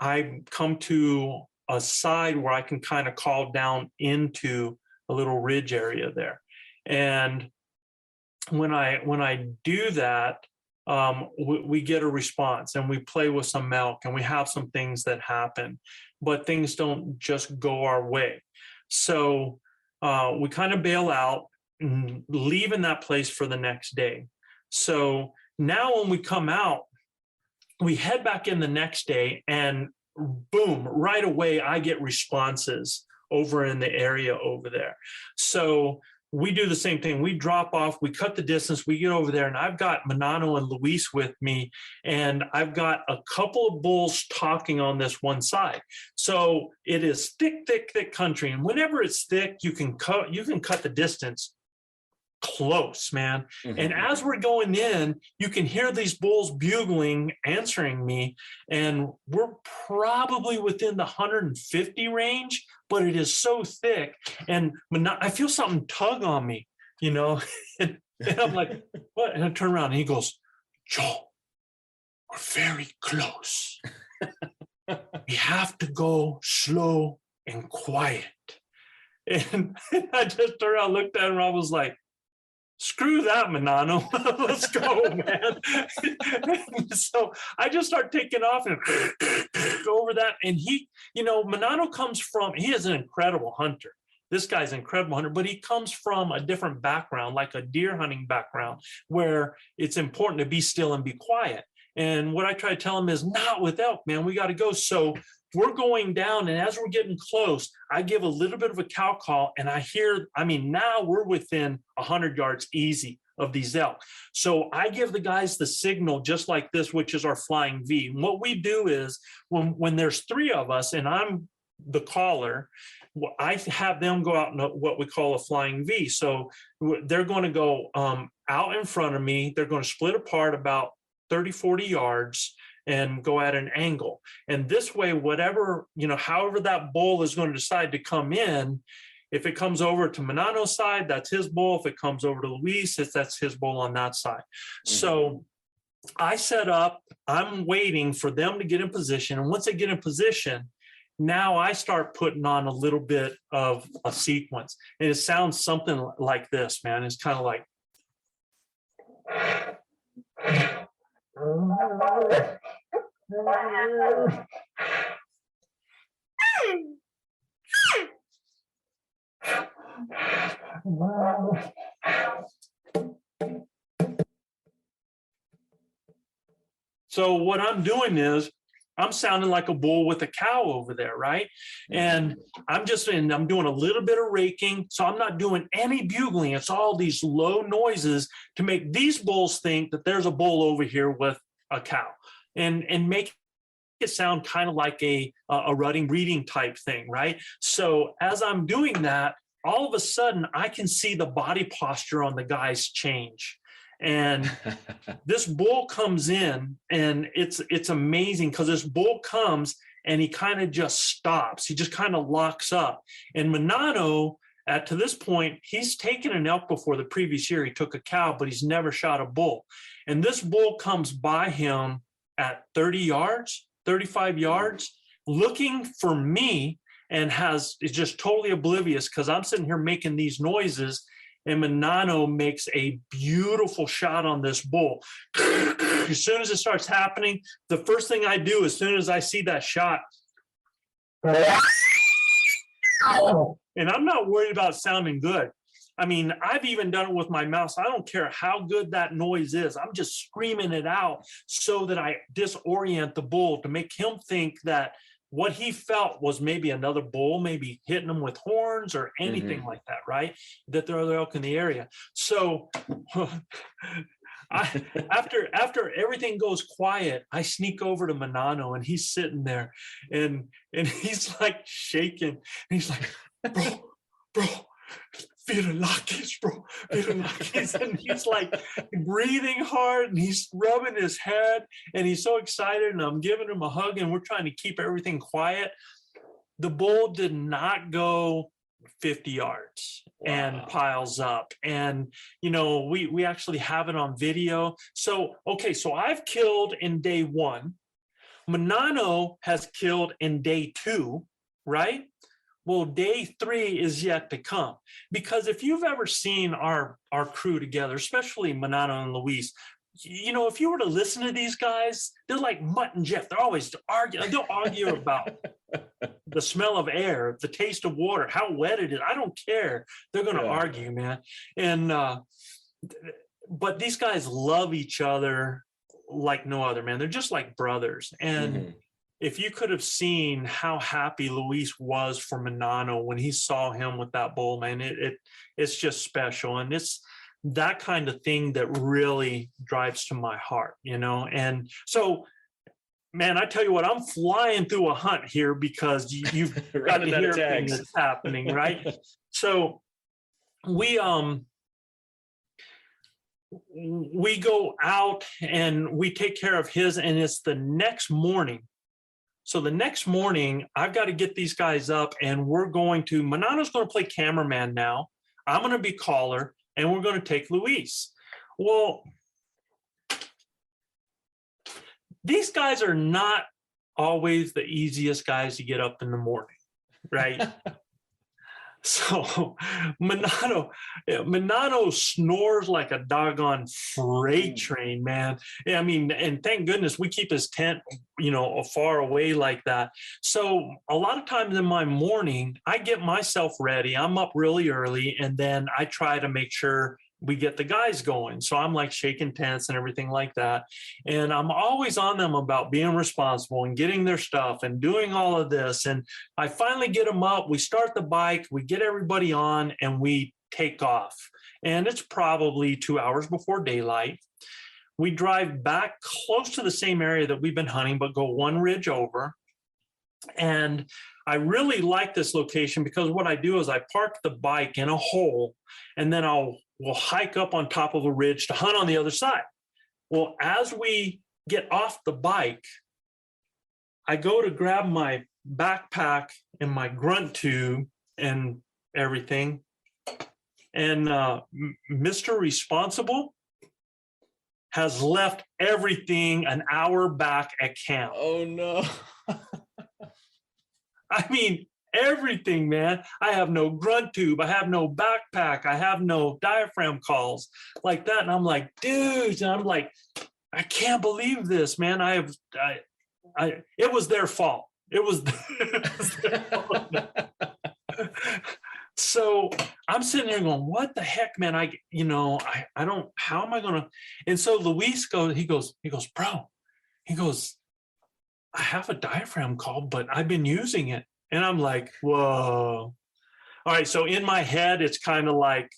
I come to a side where I can kind of call down into a little ridge area there. And when I do that, we get a response, and we play with some elk, and we have some things that happen, but things don't just go our way. So we kind of bail out and leave in that place for the next day. So now when we come out, we head back in the next day, and boom, right away, I get responses over in the area over there. So we do the same thing. We drop off, we cut the distance, we get over there, and I've got Manano and Luis with me, and I've got a couple of bulls talking on this one side. So it is thick country. And whenever it's thick, you can cut the distance close, man. Mm-hmm. And as we're going in, you can hear these bulls bugling, answering me, and we're probably within the 150 range, but it is so thick, and I feel something tug on me, and I'm like, what? And I turn around, and he goes, Joe, we're very close. We have to go slow and quiet. And I just turned around, looked at him, and I was like, screw that, Manano. Let's go, man. So I just start taking off and go over that. And he, Manano he is an incredible hunter. This guy's an incredible hunter, but he comes from a different background, like a deer hunting background, where it's important to be still and be quiet. And what I try to tell him is, not with elk, man, we got to go. So we're going down, and as we're getting close, I give a little bit of a cow call, and now we're within 100 yards easy of these elk. So I give the guys the signal just like this, which is our flying V. And what we do is when there's three of us and I'm the caller, I have them go out in what we call a flying V. So they're going to go out in front of me. They're going to split apart about 30, 40 yards and go at an angle. And this way, however that bull is going to decide to come in, if it comes over to Manano's side, that's his bull. If it comes over to Luis, that's his bull on that side. Mm-hmm. So I set up, I'm waiting for them to get in position. And once they get in position, now I start putting on a little bit of a sequence. And it sounds something like this, man. It's kind of like... So what I'm doing is I'm sounding like a bull with a cow over there, right? And I'm doing a little bit of raking, so I'm not doing any bugling. It's all these low noises to make these bulls think that there's a bull over here with a cow, and make it sound kind of like a rutting breeding type thing, right? So as I'm doing that, all of a sudden I can see the body posture on the guys change. And this bull comes in, and it's amazing because this bull comes and he kind of just stops. He just kind of locks up. And Manano, to this point, he's taken an elk before. The previous year he took a cow, but he's never shot a bull. And this bull comes by him at 30 yards, 35 yards, looking for me, and is just totally oblivious because I'm sitting here making these noises. And Manano makes a beautiful shot on this bull. As soon as it starts happening, the first thing I do as soon as I see that shot, and I'm not worried about sounding good. I mean, I've even done it with my mouth. So I don't care how good that noise is. I'm just screaming it out so that I disorient the bull to make him think that what he felt was maybe another bull, maybe hitting him with horns or anything like that, right? That there are other elk in the area. So after everything goes quiet, I sneak over to Manano, and he's sitting there, and he's like shaking. And he's like, bro, Viralakis, bro, Viralakis. And he's like breathing hard, and he's rubbing his head, and he's so excited, and I'm giving him a hug, and we're trying to keep everything quiet. The bull did not go 50 yards and piles up. And, we actually have it on video. So, okay, so I've killed in day 1. Manano has killed in day 2, right? Well, day 3 is yet to come. Because if you've ever seen our crew together, especially Manano and Luis, if you were to listen to these guys, they're like Mutt and Jeff. They're always arguing. They'll argue about the smell of air, the taste of water, how wet it is. I don't care. They're going to argue, man. And but these guys love each other like no other, man. They're just like brothers. And if you could have seen how happy Luis was for Manano when he saw him with that bull, man, it's just special. And it's that kind of thing that really drives to my heart, And so, man, I tell you what, I'm flying through a hunt here because you've got to hear everything that's happening, right? So we go out and we take care of his, and it's the next morning. So the next morning, I've got to get these guys up, and Manano's going to play cameraman now. I'm going to be caller, and we're going to take Luis. Well, these guys are not always the easiest guys to get up in the morning, right? So Manano snores like a doggone freight train, man. I mean, and thank goodness we keep his tent, far away like that. So a lot of times in my morning, I get myself ready. I'm up really early, and then I try to make sure we get the guys going. So I'm like shaking tents and everything like that. And I'm always on them about being responsible and getting their stuff and doing all of this. And I finally get them up. We start the bike, we get everybody on, and we take off. And it's probably 2 hours before daylight. We drive back close to the same area that we've been hunting, but go one ridge over. And I really like this location because what I do is I park the bike in a hole, and then we'll hike up on top of a ridge to hunt on the other side. Well, as we get off the bike, I go to grab my backpack and my grunt tube and everything. And Mr. Responsible has left everything an hour back at camp. Oh, no. I mean, everything, man. I have no grunt tube. I have no backpack. I have no diaphragm calls like that. And I'm like, dude, and I'm like, I can't believe this, man. It was their fault. It was their fault. So I'm sitting there going, what the heck, man? I don't, how am I going to? And so Luis goes, bro, I have a diaphragm call, but I've been using it. And I'm like, whoa. All right. So in my head, it's kind of like,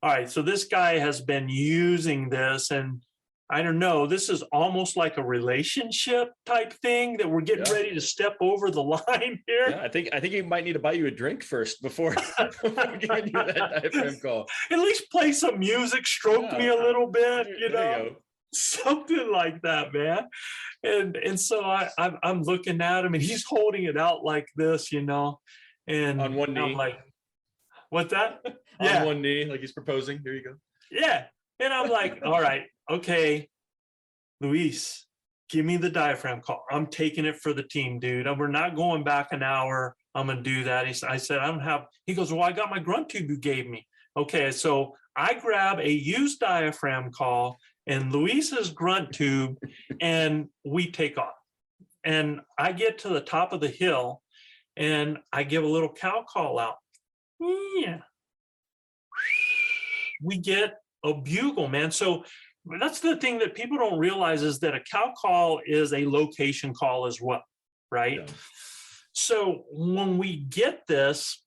all right, so this guy has been using this, and I don't know, this is almost like a relationship type thing that we're getting ready to step over the line here. Yeah, I think he might need to buy you a drink first before giving you that diaphragm call. At least play some music, stroke me a little bit, there you go. Something like that, man. And so I'm looking at him, and he's holding it out like this, and on one knee. I'm like, what's that? On one knee, like he's proposing. Here you go. Yeah. And I'm like, all right, okay, Luis, give me the diaphragm call. I'm taking it for the team, dude. We're not going back an hour. I'm going to do that. I said, I don't have, he goes, well, I got my grunt tube you gave me. Okay. So I grab a used diaphragm call and Luis's grunt tube, and we take off. And I get to the top of the hill, and I give a little cow call out. Yeah. We get a bugle, man. So that's the thing that people don't realize, is that a cow call is a location call as well, right? Yeah. So when we get this,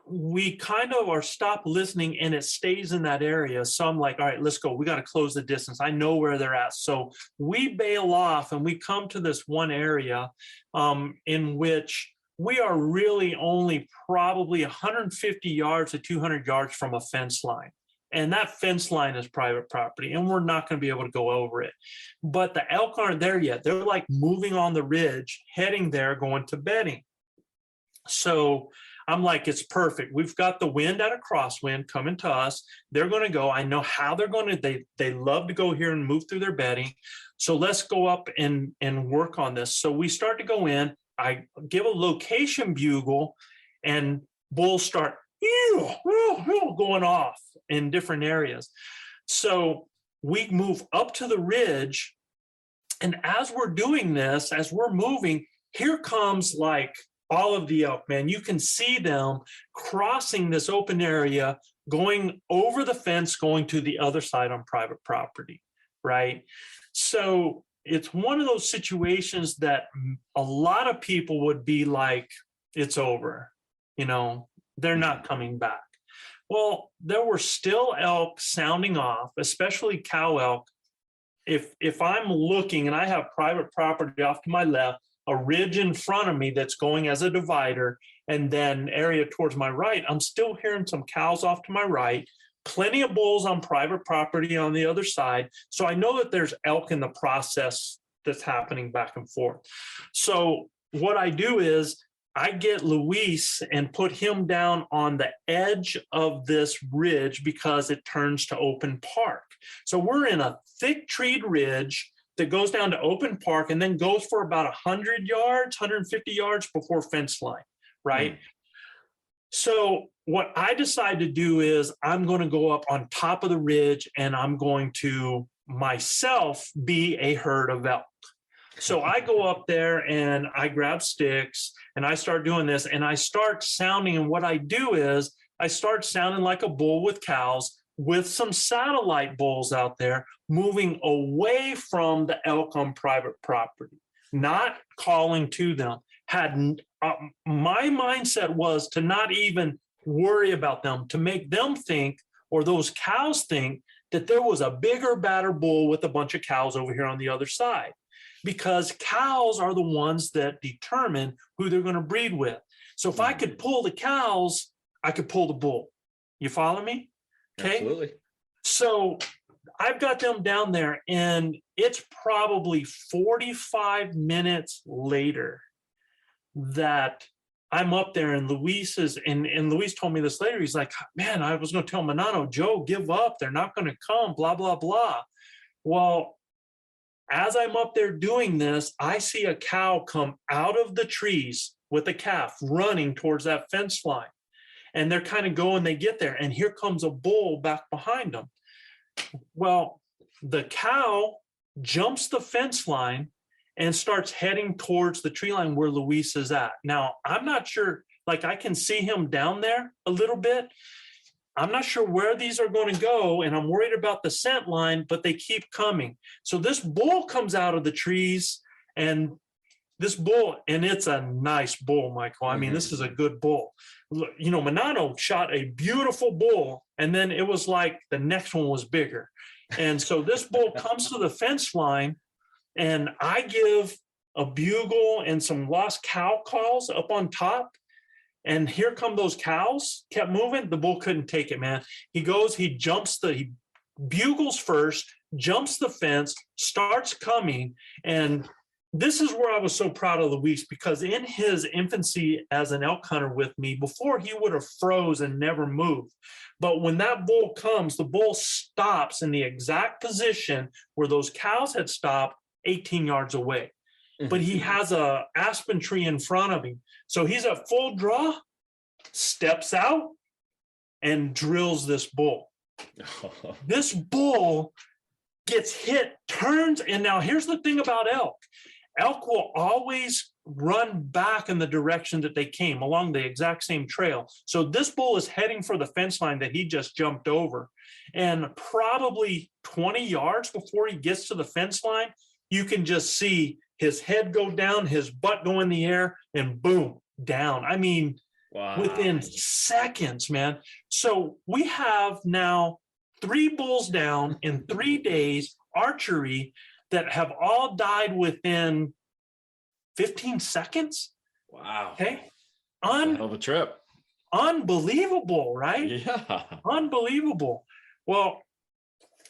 we kind of are stopped listening and it stays in that area. So I'm like, all right, let's go. We got to close the distance. I know where they're at. So we bail off and we come to this one area in which we are really only probably 150 yards to 200 yards from a fence line. And that fence line is private property and we're not going to be able to go over it. But the elk aren't there yet. They're like moving on the ridge, heading there, going to bedding. So I'm like, it's perfect. We've got the wind at a crosswind coming to us. They're going to go. I know how they're going to, they love to go here and move through their bedding. So let's go up and work on this. So we start to go in. I give a location bugle and bulls start going off in different areas. So we move up to the ridge. And as we're doing this, as we're moving, here comes like all of the elk, man. You can see them crossing this open area, going over the fence, going to the other side on private property, right? So it's one of those situations that a lot of people would be like, it's over, they're not coming back. Well, there were still elk sounding off, especially cow elk. If I'm looking and I have private property off to my left, a ridge in front of me that's going as a divider, and then area towards my right, I'm still hearing some cows off to my right, plenty of bulls on private property on the other side. So I know that there's elk in the process that's happening back and forth. So what I do is I get Luis and put him down on the edge of this ridge because it turns to open park. So we're in a thick treed ridge that goes down to open park and then goes for about 100 yards, 150 yards before fence line, right? Mm. So what I decide to do is I'm going to go up on top of the ridge and I'm going to myself be a herd of elk. So I go up there and I grab sticks and I start doing this and I start sounding. And what I do is I start sounding like a bull with cows with some satellite bulls out there moving away from the elk on private property, not calling to them. My mindset was to not even worry about them, to make them think, or those cows think, that there was a bigger, badder bull with a bunch of cows over here on the other side. Because cows are the ones that determine who they're going to breed with. So if I could pull the cows, I could pull the bull. You follow me? Okay. Absolutely. So I've got them down there and it's probably 45 minutes later that I'm up there and Luis is, and Luis told me this later. He's like, man, I was going to tell Manano, Joe, give up. They're not going to come, blah, blah, blah. Well, as I'm up there doing this, I see a cow come out of the trees with a calf running towards that fence line. And they're kind of going, they get there, and here comes a bull back behind them. Well, the cow jumps the fence line and starts heading towards the tree line where Luis is at. Now, I'm not sure, like I can see him down there a little bit. I'm not sure where these are going to go, and I'm worried about the scent line, but they keep coming. So this bull comes out of the trees, and this bull, and it's a nice bull, Michael. I mean, this is a good bull. Manano shot a beautiful bull, and then it was like the next one was bigger. And so this bull comes to the fence line, and I give a bugle and some lost cow calls up on top. And here come those cows, kept moving. The bull couldn't take it, man. He bugles first, jumps the fence, starts coming. And this is where I was so proud of Luis, because in his infancy as an elk hunter with me, before he would have froze and never moved. But when that bull comes, the bull stops in the exact position where those cows had stopped 18 yards away. But he has a aspen tree in front of him. So he's at full draw, steps out, and drills this bull. This bull gets hit, turns, and now here's the thing about elk. Elk will always run back in the direction that they came, along the exact same trail. So this bull is heading for the fence line that he just jumped over. And probably 20 yards before he gets to the fence line, you can just see his head go down, his butt go in the air, and boom, down. I mean, Wow. within seconds, man. So we have now 3 bulls down in 3 days, archery, that have all died within 15 seconds. Wow. Okay. Hell of a trip. Unbelievable, right? Yeah. Unbelievable. Well,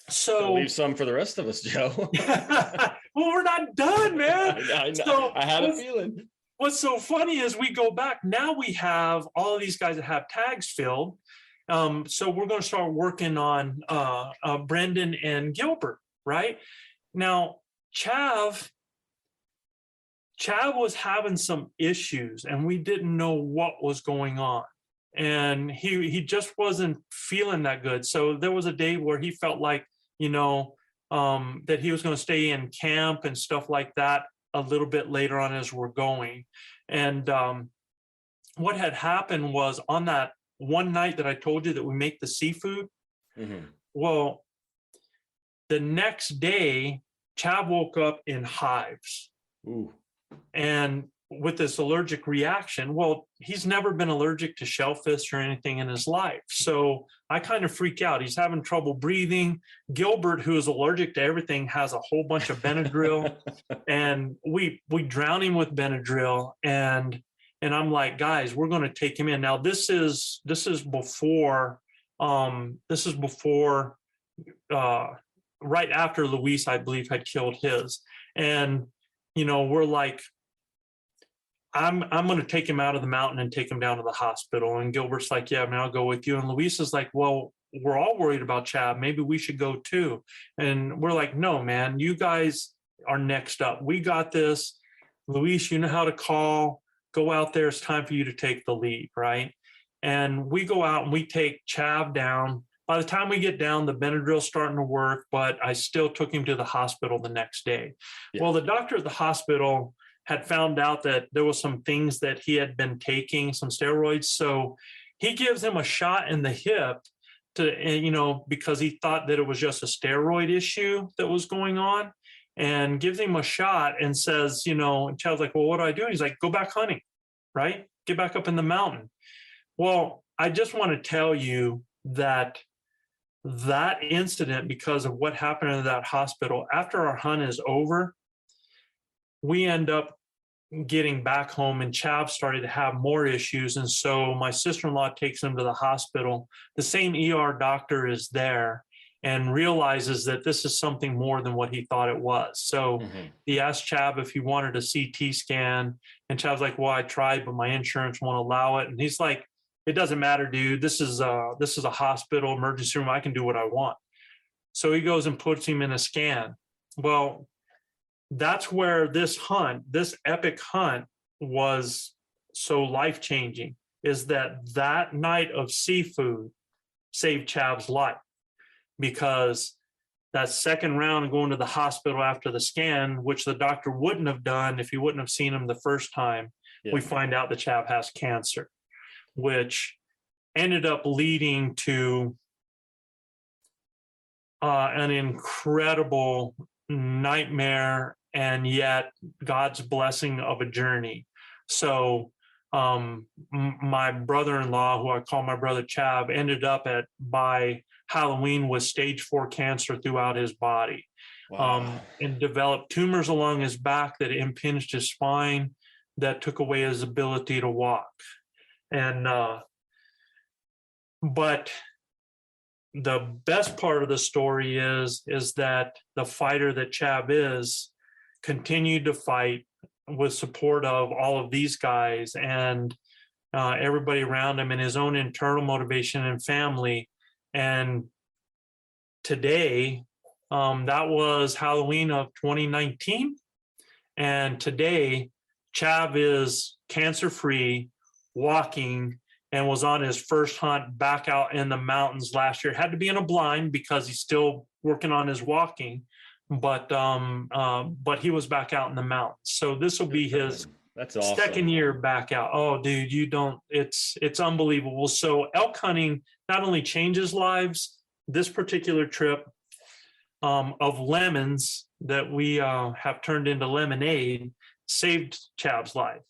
so leave some for the rest of us, Joe. well, we're not done, man. I know. So I had a feeling. What's so funny is we go back. Now we have all of these guys that have tags filled. So we're going to start working on Brendan and Gilbert, right? Now, Chav was having some issues and we didn't know what was going on. And he just wasn't feeling that good. So there was a day where he felt like, that he was going to stay in camp and stuff like that a little bit later on as we're going. And what had happened was on that one night that I told you that we make the seafood, well, the next day, Chav woke up in hives. Ooh. And with this allergic reaction, well, he's never been allergic to shellfish or anything in his life. So I kind of freak out. He's having trouble breathing. Gilbert, who is allergic to everything, has a whole bunch of Benadryl, and we drown him with Benadryl. And I'm like, guys, we're going to take him in. Now this is before right after Luis, I believe, had killed his. And we're like, I'm going to take him out of the mountain and take him down to the hospital. And Gilbert's like, yeah, man, I'll go with you. And Luis is like, well, we're all worried about Chav. Maybe we should go too. And we're like, no, man, you guys are next up. We got this. Luis, you know how to call. Go out there. It's time for you to take the lead, right? And we go out and we take Chav down. By the time we get down, the Benadryl's starting to work, but I still took him to the hospital the next day. Yeah. Well, the doctor at the hospital had found out that there was some things that he had been taking, some steroids. So he gives him a shot in the hip because he thought that it was just a steroid issue that was going on, and gives him a shot and says, and Chad's like, well, what do I do? And he's like, go back hunting, right? Get back up in the mountain. Well, I just want to tell you that incident, because of what happened in that hospital, after our hunt is over, we end up getting back home and Chav started to have more issues. And so my sister-in-law takes him to the hospital. The same ER doctor is there and realizes that this is something more than what he thought it was. So he asked Chav if he wanted a CT scan, and Chav's like, well, I tried, but my insurance won't allow it. And he's like, it doesn't matter, dude. This is a hospital emergency room. I can do what I want. So he goes and puts him in a scan. Well, that's where this epic hunt was so life-changing, is that night of seafood saved Chav's life, because that second round of going to the hospital after the scan, which the doctor wouldn't have done if he wouldn't have seen him the first time, we find out that Chav has cancer, which ended up leading to an incredible nightmare and yet God's blessing of a journey. So my brother-in-law, who I call my brother Chav, ended up by Halloween with stage 4 cancer throughout his body. Wow. And developed tumors along his back that impinged his spine, that took away his ability to walk. And but the best part of the story is that the fighter that Chav is continued to fight with support of all of these guys and everybody around him, and his own internal motivation and family. And today, that was Halloween of 2019. And today, Chav is cancer-free, walking, and was on his first hunt back out in the mountains last year. Had to be in a blind because he's still working on his walking, but he was back out in the mountains. So this will be his That's awesome. second year back out. Oh, dude, it's unbelievable. So elk hunting not only changes lives, this particular trip of lemons that we have turned into lemonade saved Chav's life.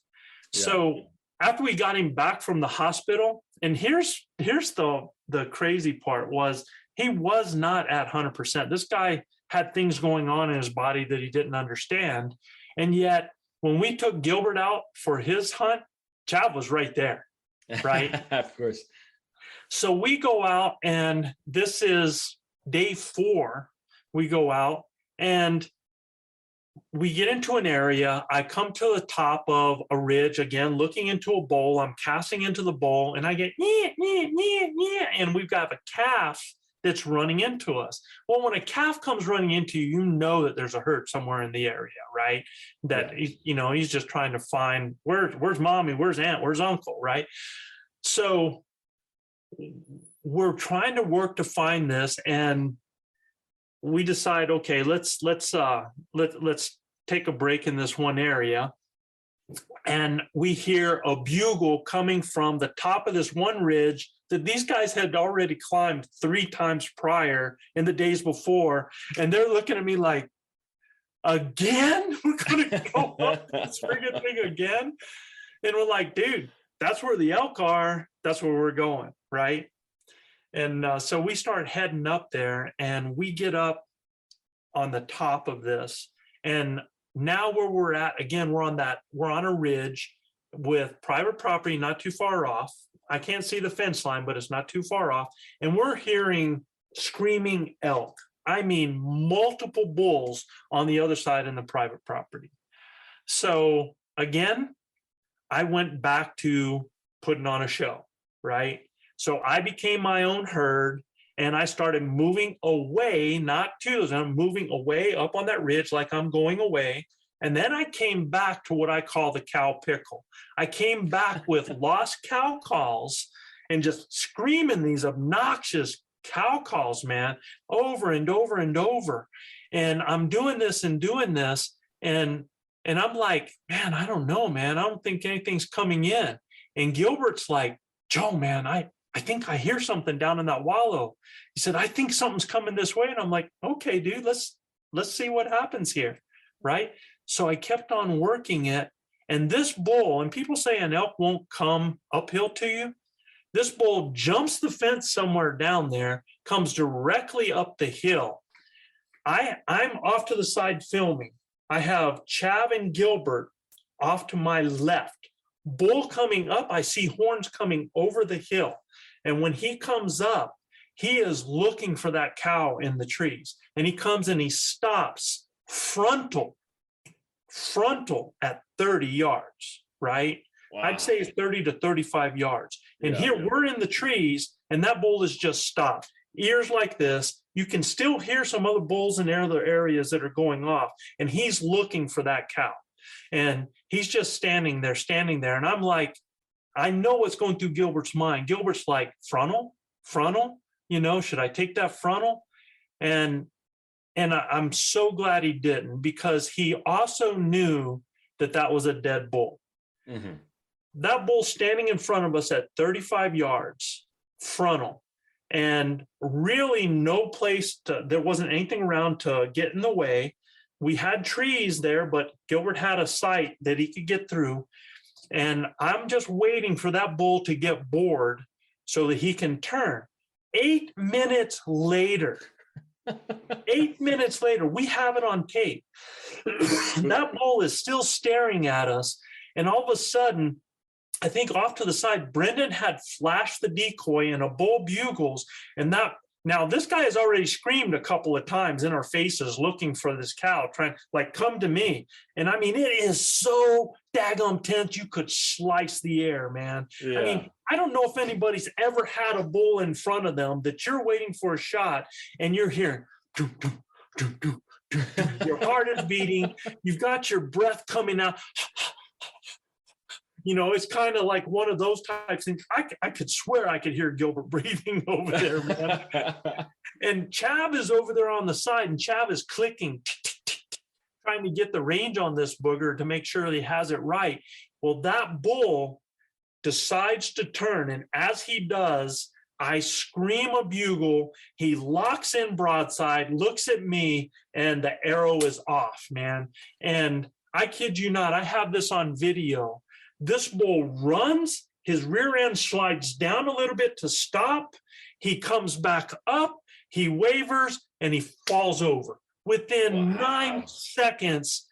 Yeah. So after we got him back from the hospital, and here's the crazy part was he was not at 100%. This guy had things going on in his body that he didn't understand. And yet when we took Gilbert out for his hunt, Chav was right there, right? Of course. So we go out, and this is day 4. We go out and we get into an area. I come to the top of a ridge, again, looking into a bowl. I'm casting into the bowl, and I get, and we've got a calf that's running into us. Well, when a calf comes running into you, you know that there's a herd somewhere in the area, right? That, he's just trying to find, where's mommy, where's aunt, where's uncle, right? So we're trying to work to find this, and we decide, okay, let's take a break in this one area. And we hear a bugle coming from the top of this one ridge that these guys had already climbed 3 times prior in the days before. And they're looking at me like, again? We're going to go up this friggin' thing again? And we're like, dude, that's where the elk are. That's where we're going, right? And so we start heading up there, and we get up on the top of this. And now where we're at, again, we're on a ridge with private property not too far off. I can't see the fence line, but it's not too far off. And we're hearing screaming elk. I mean, multiple bulls on the other side in the private property. So again, I went back to putting on a show, right? So I became my own herd, and I started moving away, not to, I'm moving away up on that ridge like I'm going away. And then I came back to what I call the cow pickle. I came back with lost cow calls and just screaming these obnoxious cow calls, man, over and over and over. And I'm doing this and doing this. And I'm like, man, I don't know, man. I don't think anything's coming in. And Gilbert's like, Joe, man, I think I hear something down in that wallow. He said, I think something's coming this way. And I'm like, okay, dude, let's see what happens here, right? So I kept on working it. And this bull, and people say an elk won't come uphill to you. This bull jumps the fence somewhere down there, comes directly up the hill. I'm off to the side filming. I have Chav and Gilbert off to my left. Bull coming up, I see horns coming over the hill. And when he comes up, he is looking for that cow in the trees. And he comes and he stops frontal at 30 yards, right? Wow. I'd say it's 30 to 35 yards. And we're in the trees, and that bull is just stopped. Ears like this. You can still hear some other bulls in other areas that are going off. And he's looking for that cow. And he's just standing there. And I'm like, I know what's going through Gilbert's mind. Gilbert's like, frontal, should I take that frontal? And I'm so glad he didn't, because he also knew that was a dead bull. Mm-hmm. That bull standing in front of us at 35 yards, frontal, and really no place there wasn't anything around to get in the way. We had trees there, but Gilbert had a sight that he could get through. And I'm just waiting for that bull to get bored so that he can turn. 8 minutes later, we have it on tape. That bull is still staring at us. And all of a sudden, I think off to the side, Brendan had flashed the decoy and a bull bugles. And now this guy has already screamed a couple of times in our faces looking for this cow, trying like, come to me. And I mean, it is so daggum tense, you could slice the air, man. Yeah. I mean, I don't know if anybody's ever had a bull in front of them that you're waiting for a shot and you're hearing, doo, doo, doo, doo, doo, doo. Your heart is beating, you've got your breath coming out. It's kind of like one of those types things. I could swear I could hear Gilbert breathing over there, man. And Chav is over there on the side, and Chav is clicking, trying to get the range on this booger to make sure he has it right. Well, that bull decides to turn, and as he does, I scream a bugle. He locks in broadside, looks at me, and the arrow is off, man. And I kid you not, I have this on video. This bull runs, his rear end slides down a little bit to stop. He comes back up, he wavers, and he falls over. Within 9 seconds,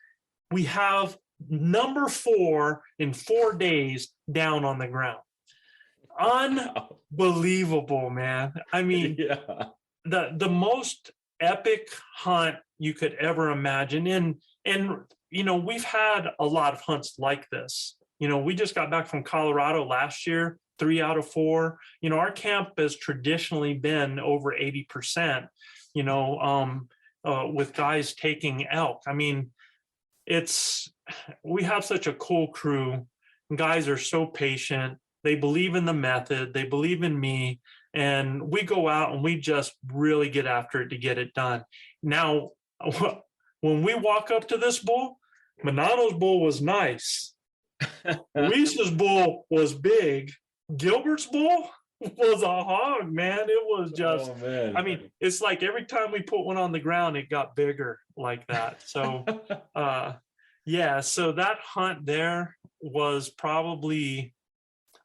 we have number 4 in 4 days down on the ground. Unbelievable, man. I mean, the most epic hunt you could ever imagine. And you know, we've had a lot of hunts like this. You know, we just got back from Colorado last year, 3 out of 4. You know, our camp has traditionally been over 80%, you know, with guys taking elk. I mean, we have such a cool crew. Guys are so patient. They believe in the method. They believe in me. And we go out and we just really get after it to get it done. Now, when we walk up to this bull, Manano's bull was nice. Luis's bull was big. Gilbert's bull was a hog, man. It was just, I mean, it's like every time we put one on the ground, it got bigger like that. So, yeah, so that hunt there was probably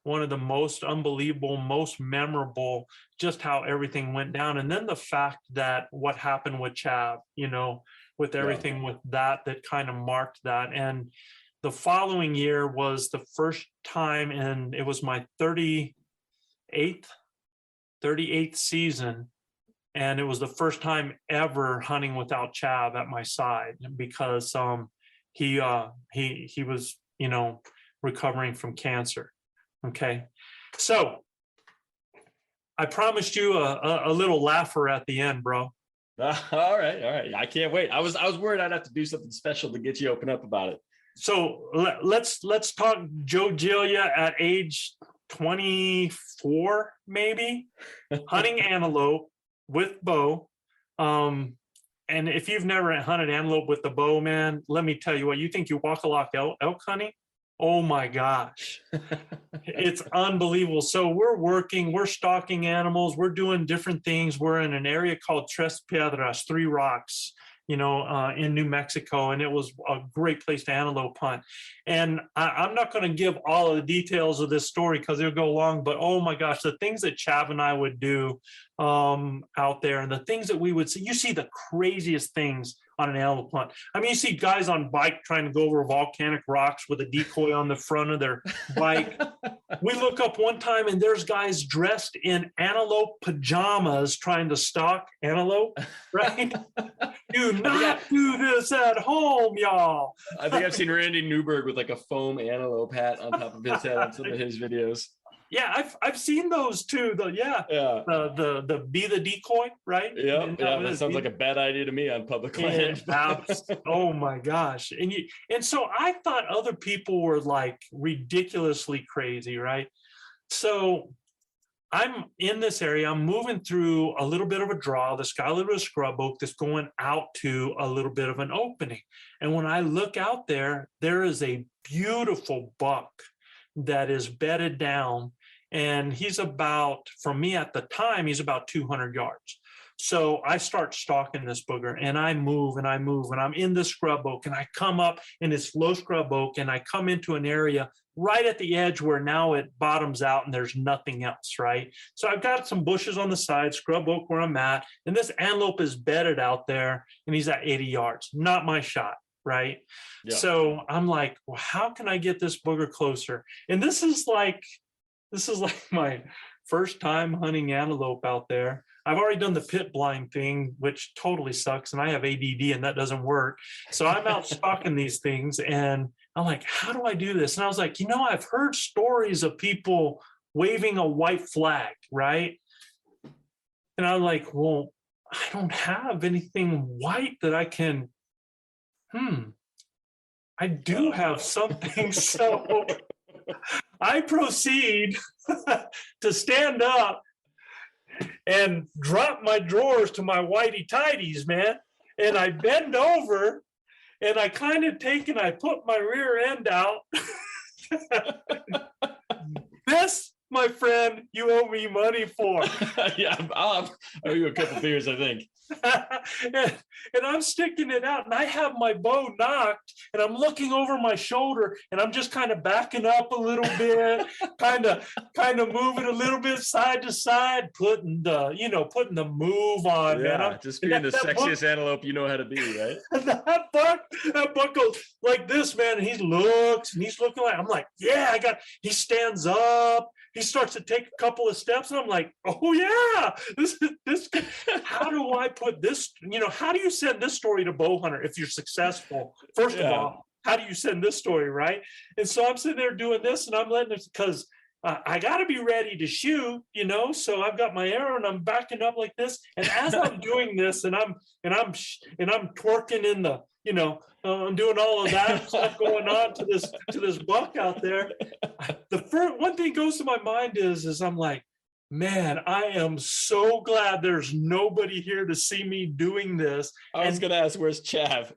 one of the most unbelievable, most memorable, just how everything went down. And then the fact that what happened with Chav, you know, with everything with that kind of marked that. And the following year was the first time, and it was my 38th season. And it was the first time ever hunting without Chav at my side, because he was, you know, recovering from cancer. Okay. So I promised you a little laugher at the end, bro. All right. I can't wait. I was worried I'd have to do something special to get you open up about it. So let's talk Joe Giglia at age 24, maybe, hunting antelope with bow. And if you've never hunted antelope with the bow, man, let me tell you what, you think you walk-a-lock elk hunting? Oh my gosh, it's unbelievable. So we're stalking animals, we're doing different things. We're in an area called Tres Piedras, 3 Rocks, you know, in New Mexico, and it was a great place to antelope hunt. And I'm not going to give all of the details of this story because it'll go long, but oh my gosh, the things that Chav and I would do out there, and the things that we would see, you see the craziest things on an antelope hunt. I mean, you see guys on bike trying to go over volcanic rocks with a decoy on the front of their bike. We look up one time and there's guys dressed in antelope pajamas trying to stalk antelope, right? Do not do this at home, y'all. I think I've seen Randy Newberg with like a foam antelope hat on top of his head on some of his videos. Yeah, I've seen those too. The be the decoy, right? Yeah, that sounds like a bad idea to me on public land. Oh my gosh. And so I thought other people were like ridiculously crazy, right? So I'm in this area, I'm moving through a little bit of a draw, this got a little bit of scrub oak that's going out to a little bit of an opening. And when I look out there, there is a beautiful buck that is bedded down. And he's about, for me at the time, he's about 200 yards. So I start stalking this booger, and I move, and I'm in the scrub oak, and I come up in this low scrub oak, and I come into an area right at the edge where now it bottoms out and there's nothing else, right? So I've got some bushes on the side, scrub oak where I'm at, and this antelope is bedded out there, and he's at 80 yards. Not my shot, right? Yeah. So I'm like, well, how can I get this booger closer? And this is like my first time hunting antelope out there. I've already done the pit blind thing, which totally sucks, and I have ADD and that doesn't work. So I'm out stalking these things, and I'm like, how do I do this? And I was like, you know, I've heard stories of people waving a white flag, right? And I'm like, well, I don't have anything white that I can, I do have something. So I proceed to stand up and drop my drawers to my whitey tighties, man. And I bend over and I kind of I put my rear end out. This my friend, you owe me money for. Yeah, I'll owe you a couple beers, I think. and I'm sticking it out, and I have my bow knocked, and I'm looking over my shoulder, and I'm just kind of backing up a little bit, kind of moving a little bit side to side, putting the move on, Yeah, man. just being the sexiest antelope you know how to be, right? that buck goes like this, man, and he looks, and he's looking like, I'm like, yeah, he stands up. He starts to take a couple of steps, and I'm like, oh yeah, this. How do I put this? How do you send this story to bow hunter if you're successful? First of all, how do you send this story, right? And so I'm sitting there doing this, and I'm letting it, because I got to be ready to shoot, So I've got my arrow, and I'm backing up like this, and as I'm doing this, and I'm twerking in the, I'm doing all of that stuff going on to this buck out there. The first one thing goes to my mind is I'm like, man, I am so glad there's nobody here to see me doing this. I was going to ask, where's Chav?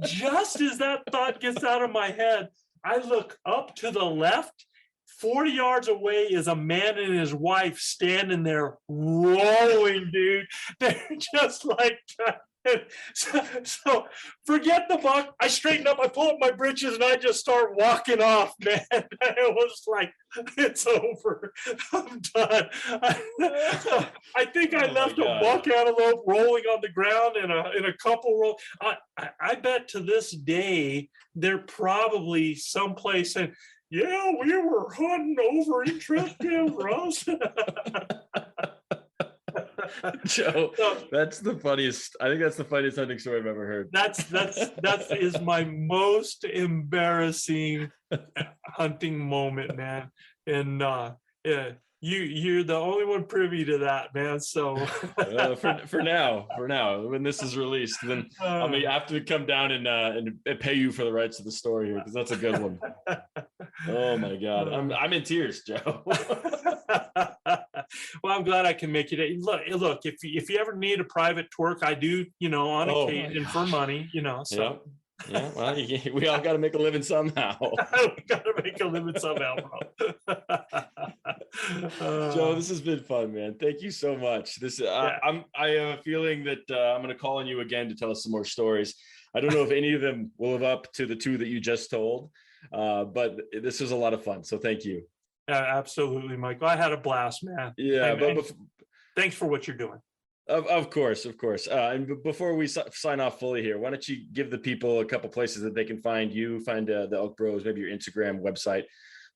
Just as that thought gets out of my head, I look up to the left. 40 yards away is a man and his wife standing there rolling, dude. They're just like, so forget the buck. I straighten up, I pull up my britches, and I just start walking off, man. It was like, it's over. I'm done. I think I left a buck antelope rolling on the ground in a couple rolls. I bet to this day they're probably someplace saying, yeah, we were hunting over in Trentdale, Ross. Joe, that's the funniest. I think that's the funniest hunting story I've ever heard. That is my most embarrassing hunting moment, man. And yeah, you're the only one privy to that, man. So for now, when this is released, then I may have to come down and pay you for the rights to the story here, because that's a good one. Oh my God, I'm in tears, Joe. Well, I'm glad I can make it. Look, if you ever need a private twerk, I do, on occasion for money, so. Yeah, well, we all got to make a living somehow. We got to make a living somehow, bro. Joe, this has been fun, man. Thank you so much. I have a feeling that I'm going to call on you again to tell us some more stories. I don't know if any of them will live up to the two that you just told, but this was a lot of fun. So thank you. Absolutely, Michael. I had a blast, man. Yeah, thanks for what you're doing. Of course. And before we sign off fully here, why don't you give the people a couple places that they can find you, find the Elk Bros, maybe your Instagram, website,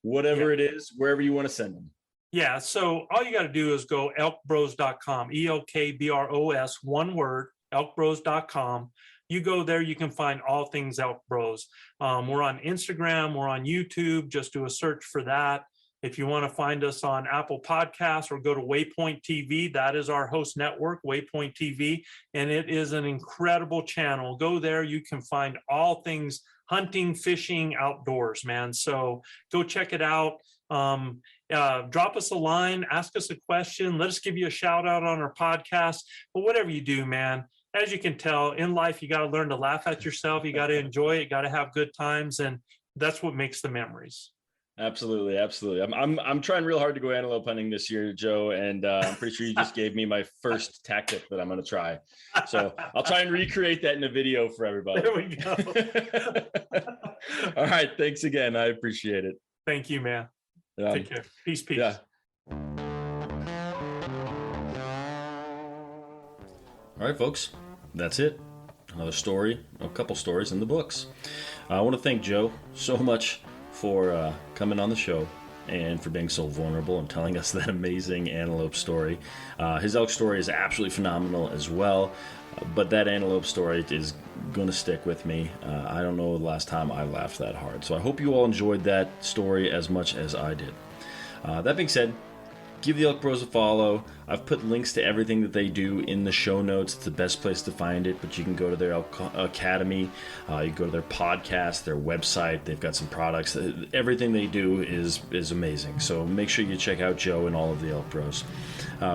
whatever it is, wherever you want to send them. Yeah, so all you got to do is go elkbros.com, ELKBROS, one word, elkbros.com. You go there, you can find all things Elk Bros. We're on Instagram, we're on YouTube, just do a search for that. If you want to find us on Apple Podcasts, or go to Waypoint TV, that is our host network, Waypoint TV, and it is an incredible channel. Go there, you can find all things hunting, fishing, outdoors, man. So go check it out. Drop us a line, ask us a question, let us give you a shout out on our podcast. But whatever you do, man, as you can tell, in life, you got to learn to laugh at yourself. You got to enjoy it, got to have good times, and that's what makes the memories. Absolutely. I'm trying real hard to go antelope hunting this year, Joe, and I'm pretty sure you just gave me my first tactic that I'm going to try. So I'll try and recreate that in a video for everybody. There we go. All right. Thanks again. I appreciate it. Thank you, man. Take care. Peace. Yeah. All right, folks. That's it. Another story, a couple stories in the books. I want to thank Joe so much for coming on the show and for being so vulnerable and telling us that amazing antelope story. His elk story is absolutely phenomenal as well, but that antelope story is going to stick with me. I don't know the last time I laughed that hard. So I hope you all enjoyed that story as much as I did. That being said, give the Elk Bros a follow. I've put links to everything that they do in the show notes. It's the best place to find it, but you can go to their Elk Academy. You can go to their podcast, their website. They've got some products. Everything they do is amazing. So make sure you check out Joe and all of the Elk Bros.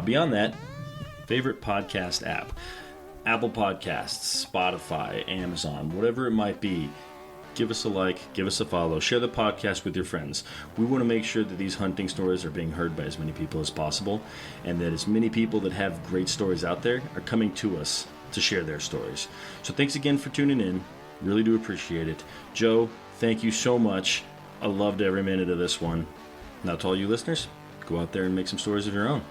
Beyond that, favorite podcast app. Apple Podcasts, Spotify, Amazon, whatever it might be. give us a like, give us a follow, share the podcast with your friends. We want to make sure that these hunting stories are being heard by as many people as possible, and that as many people that have great stories out there are coming to us to share their stories. So thanks again for tuning in. Really do appreciate it. Joe, thank you so much. I loved every minute of this one. Now to all you listeners, go out there and make some stories of your own.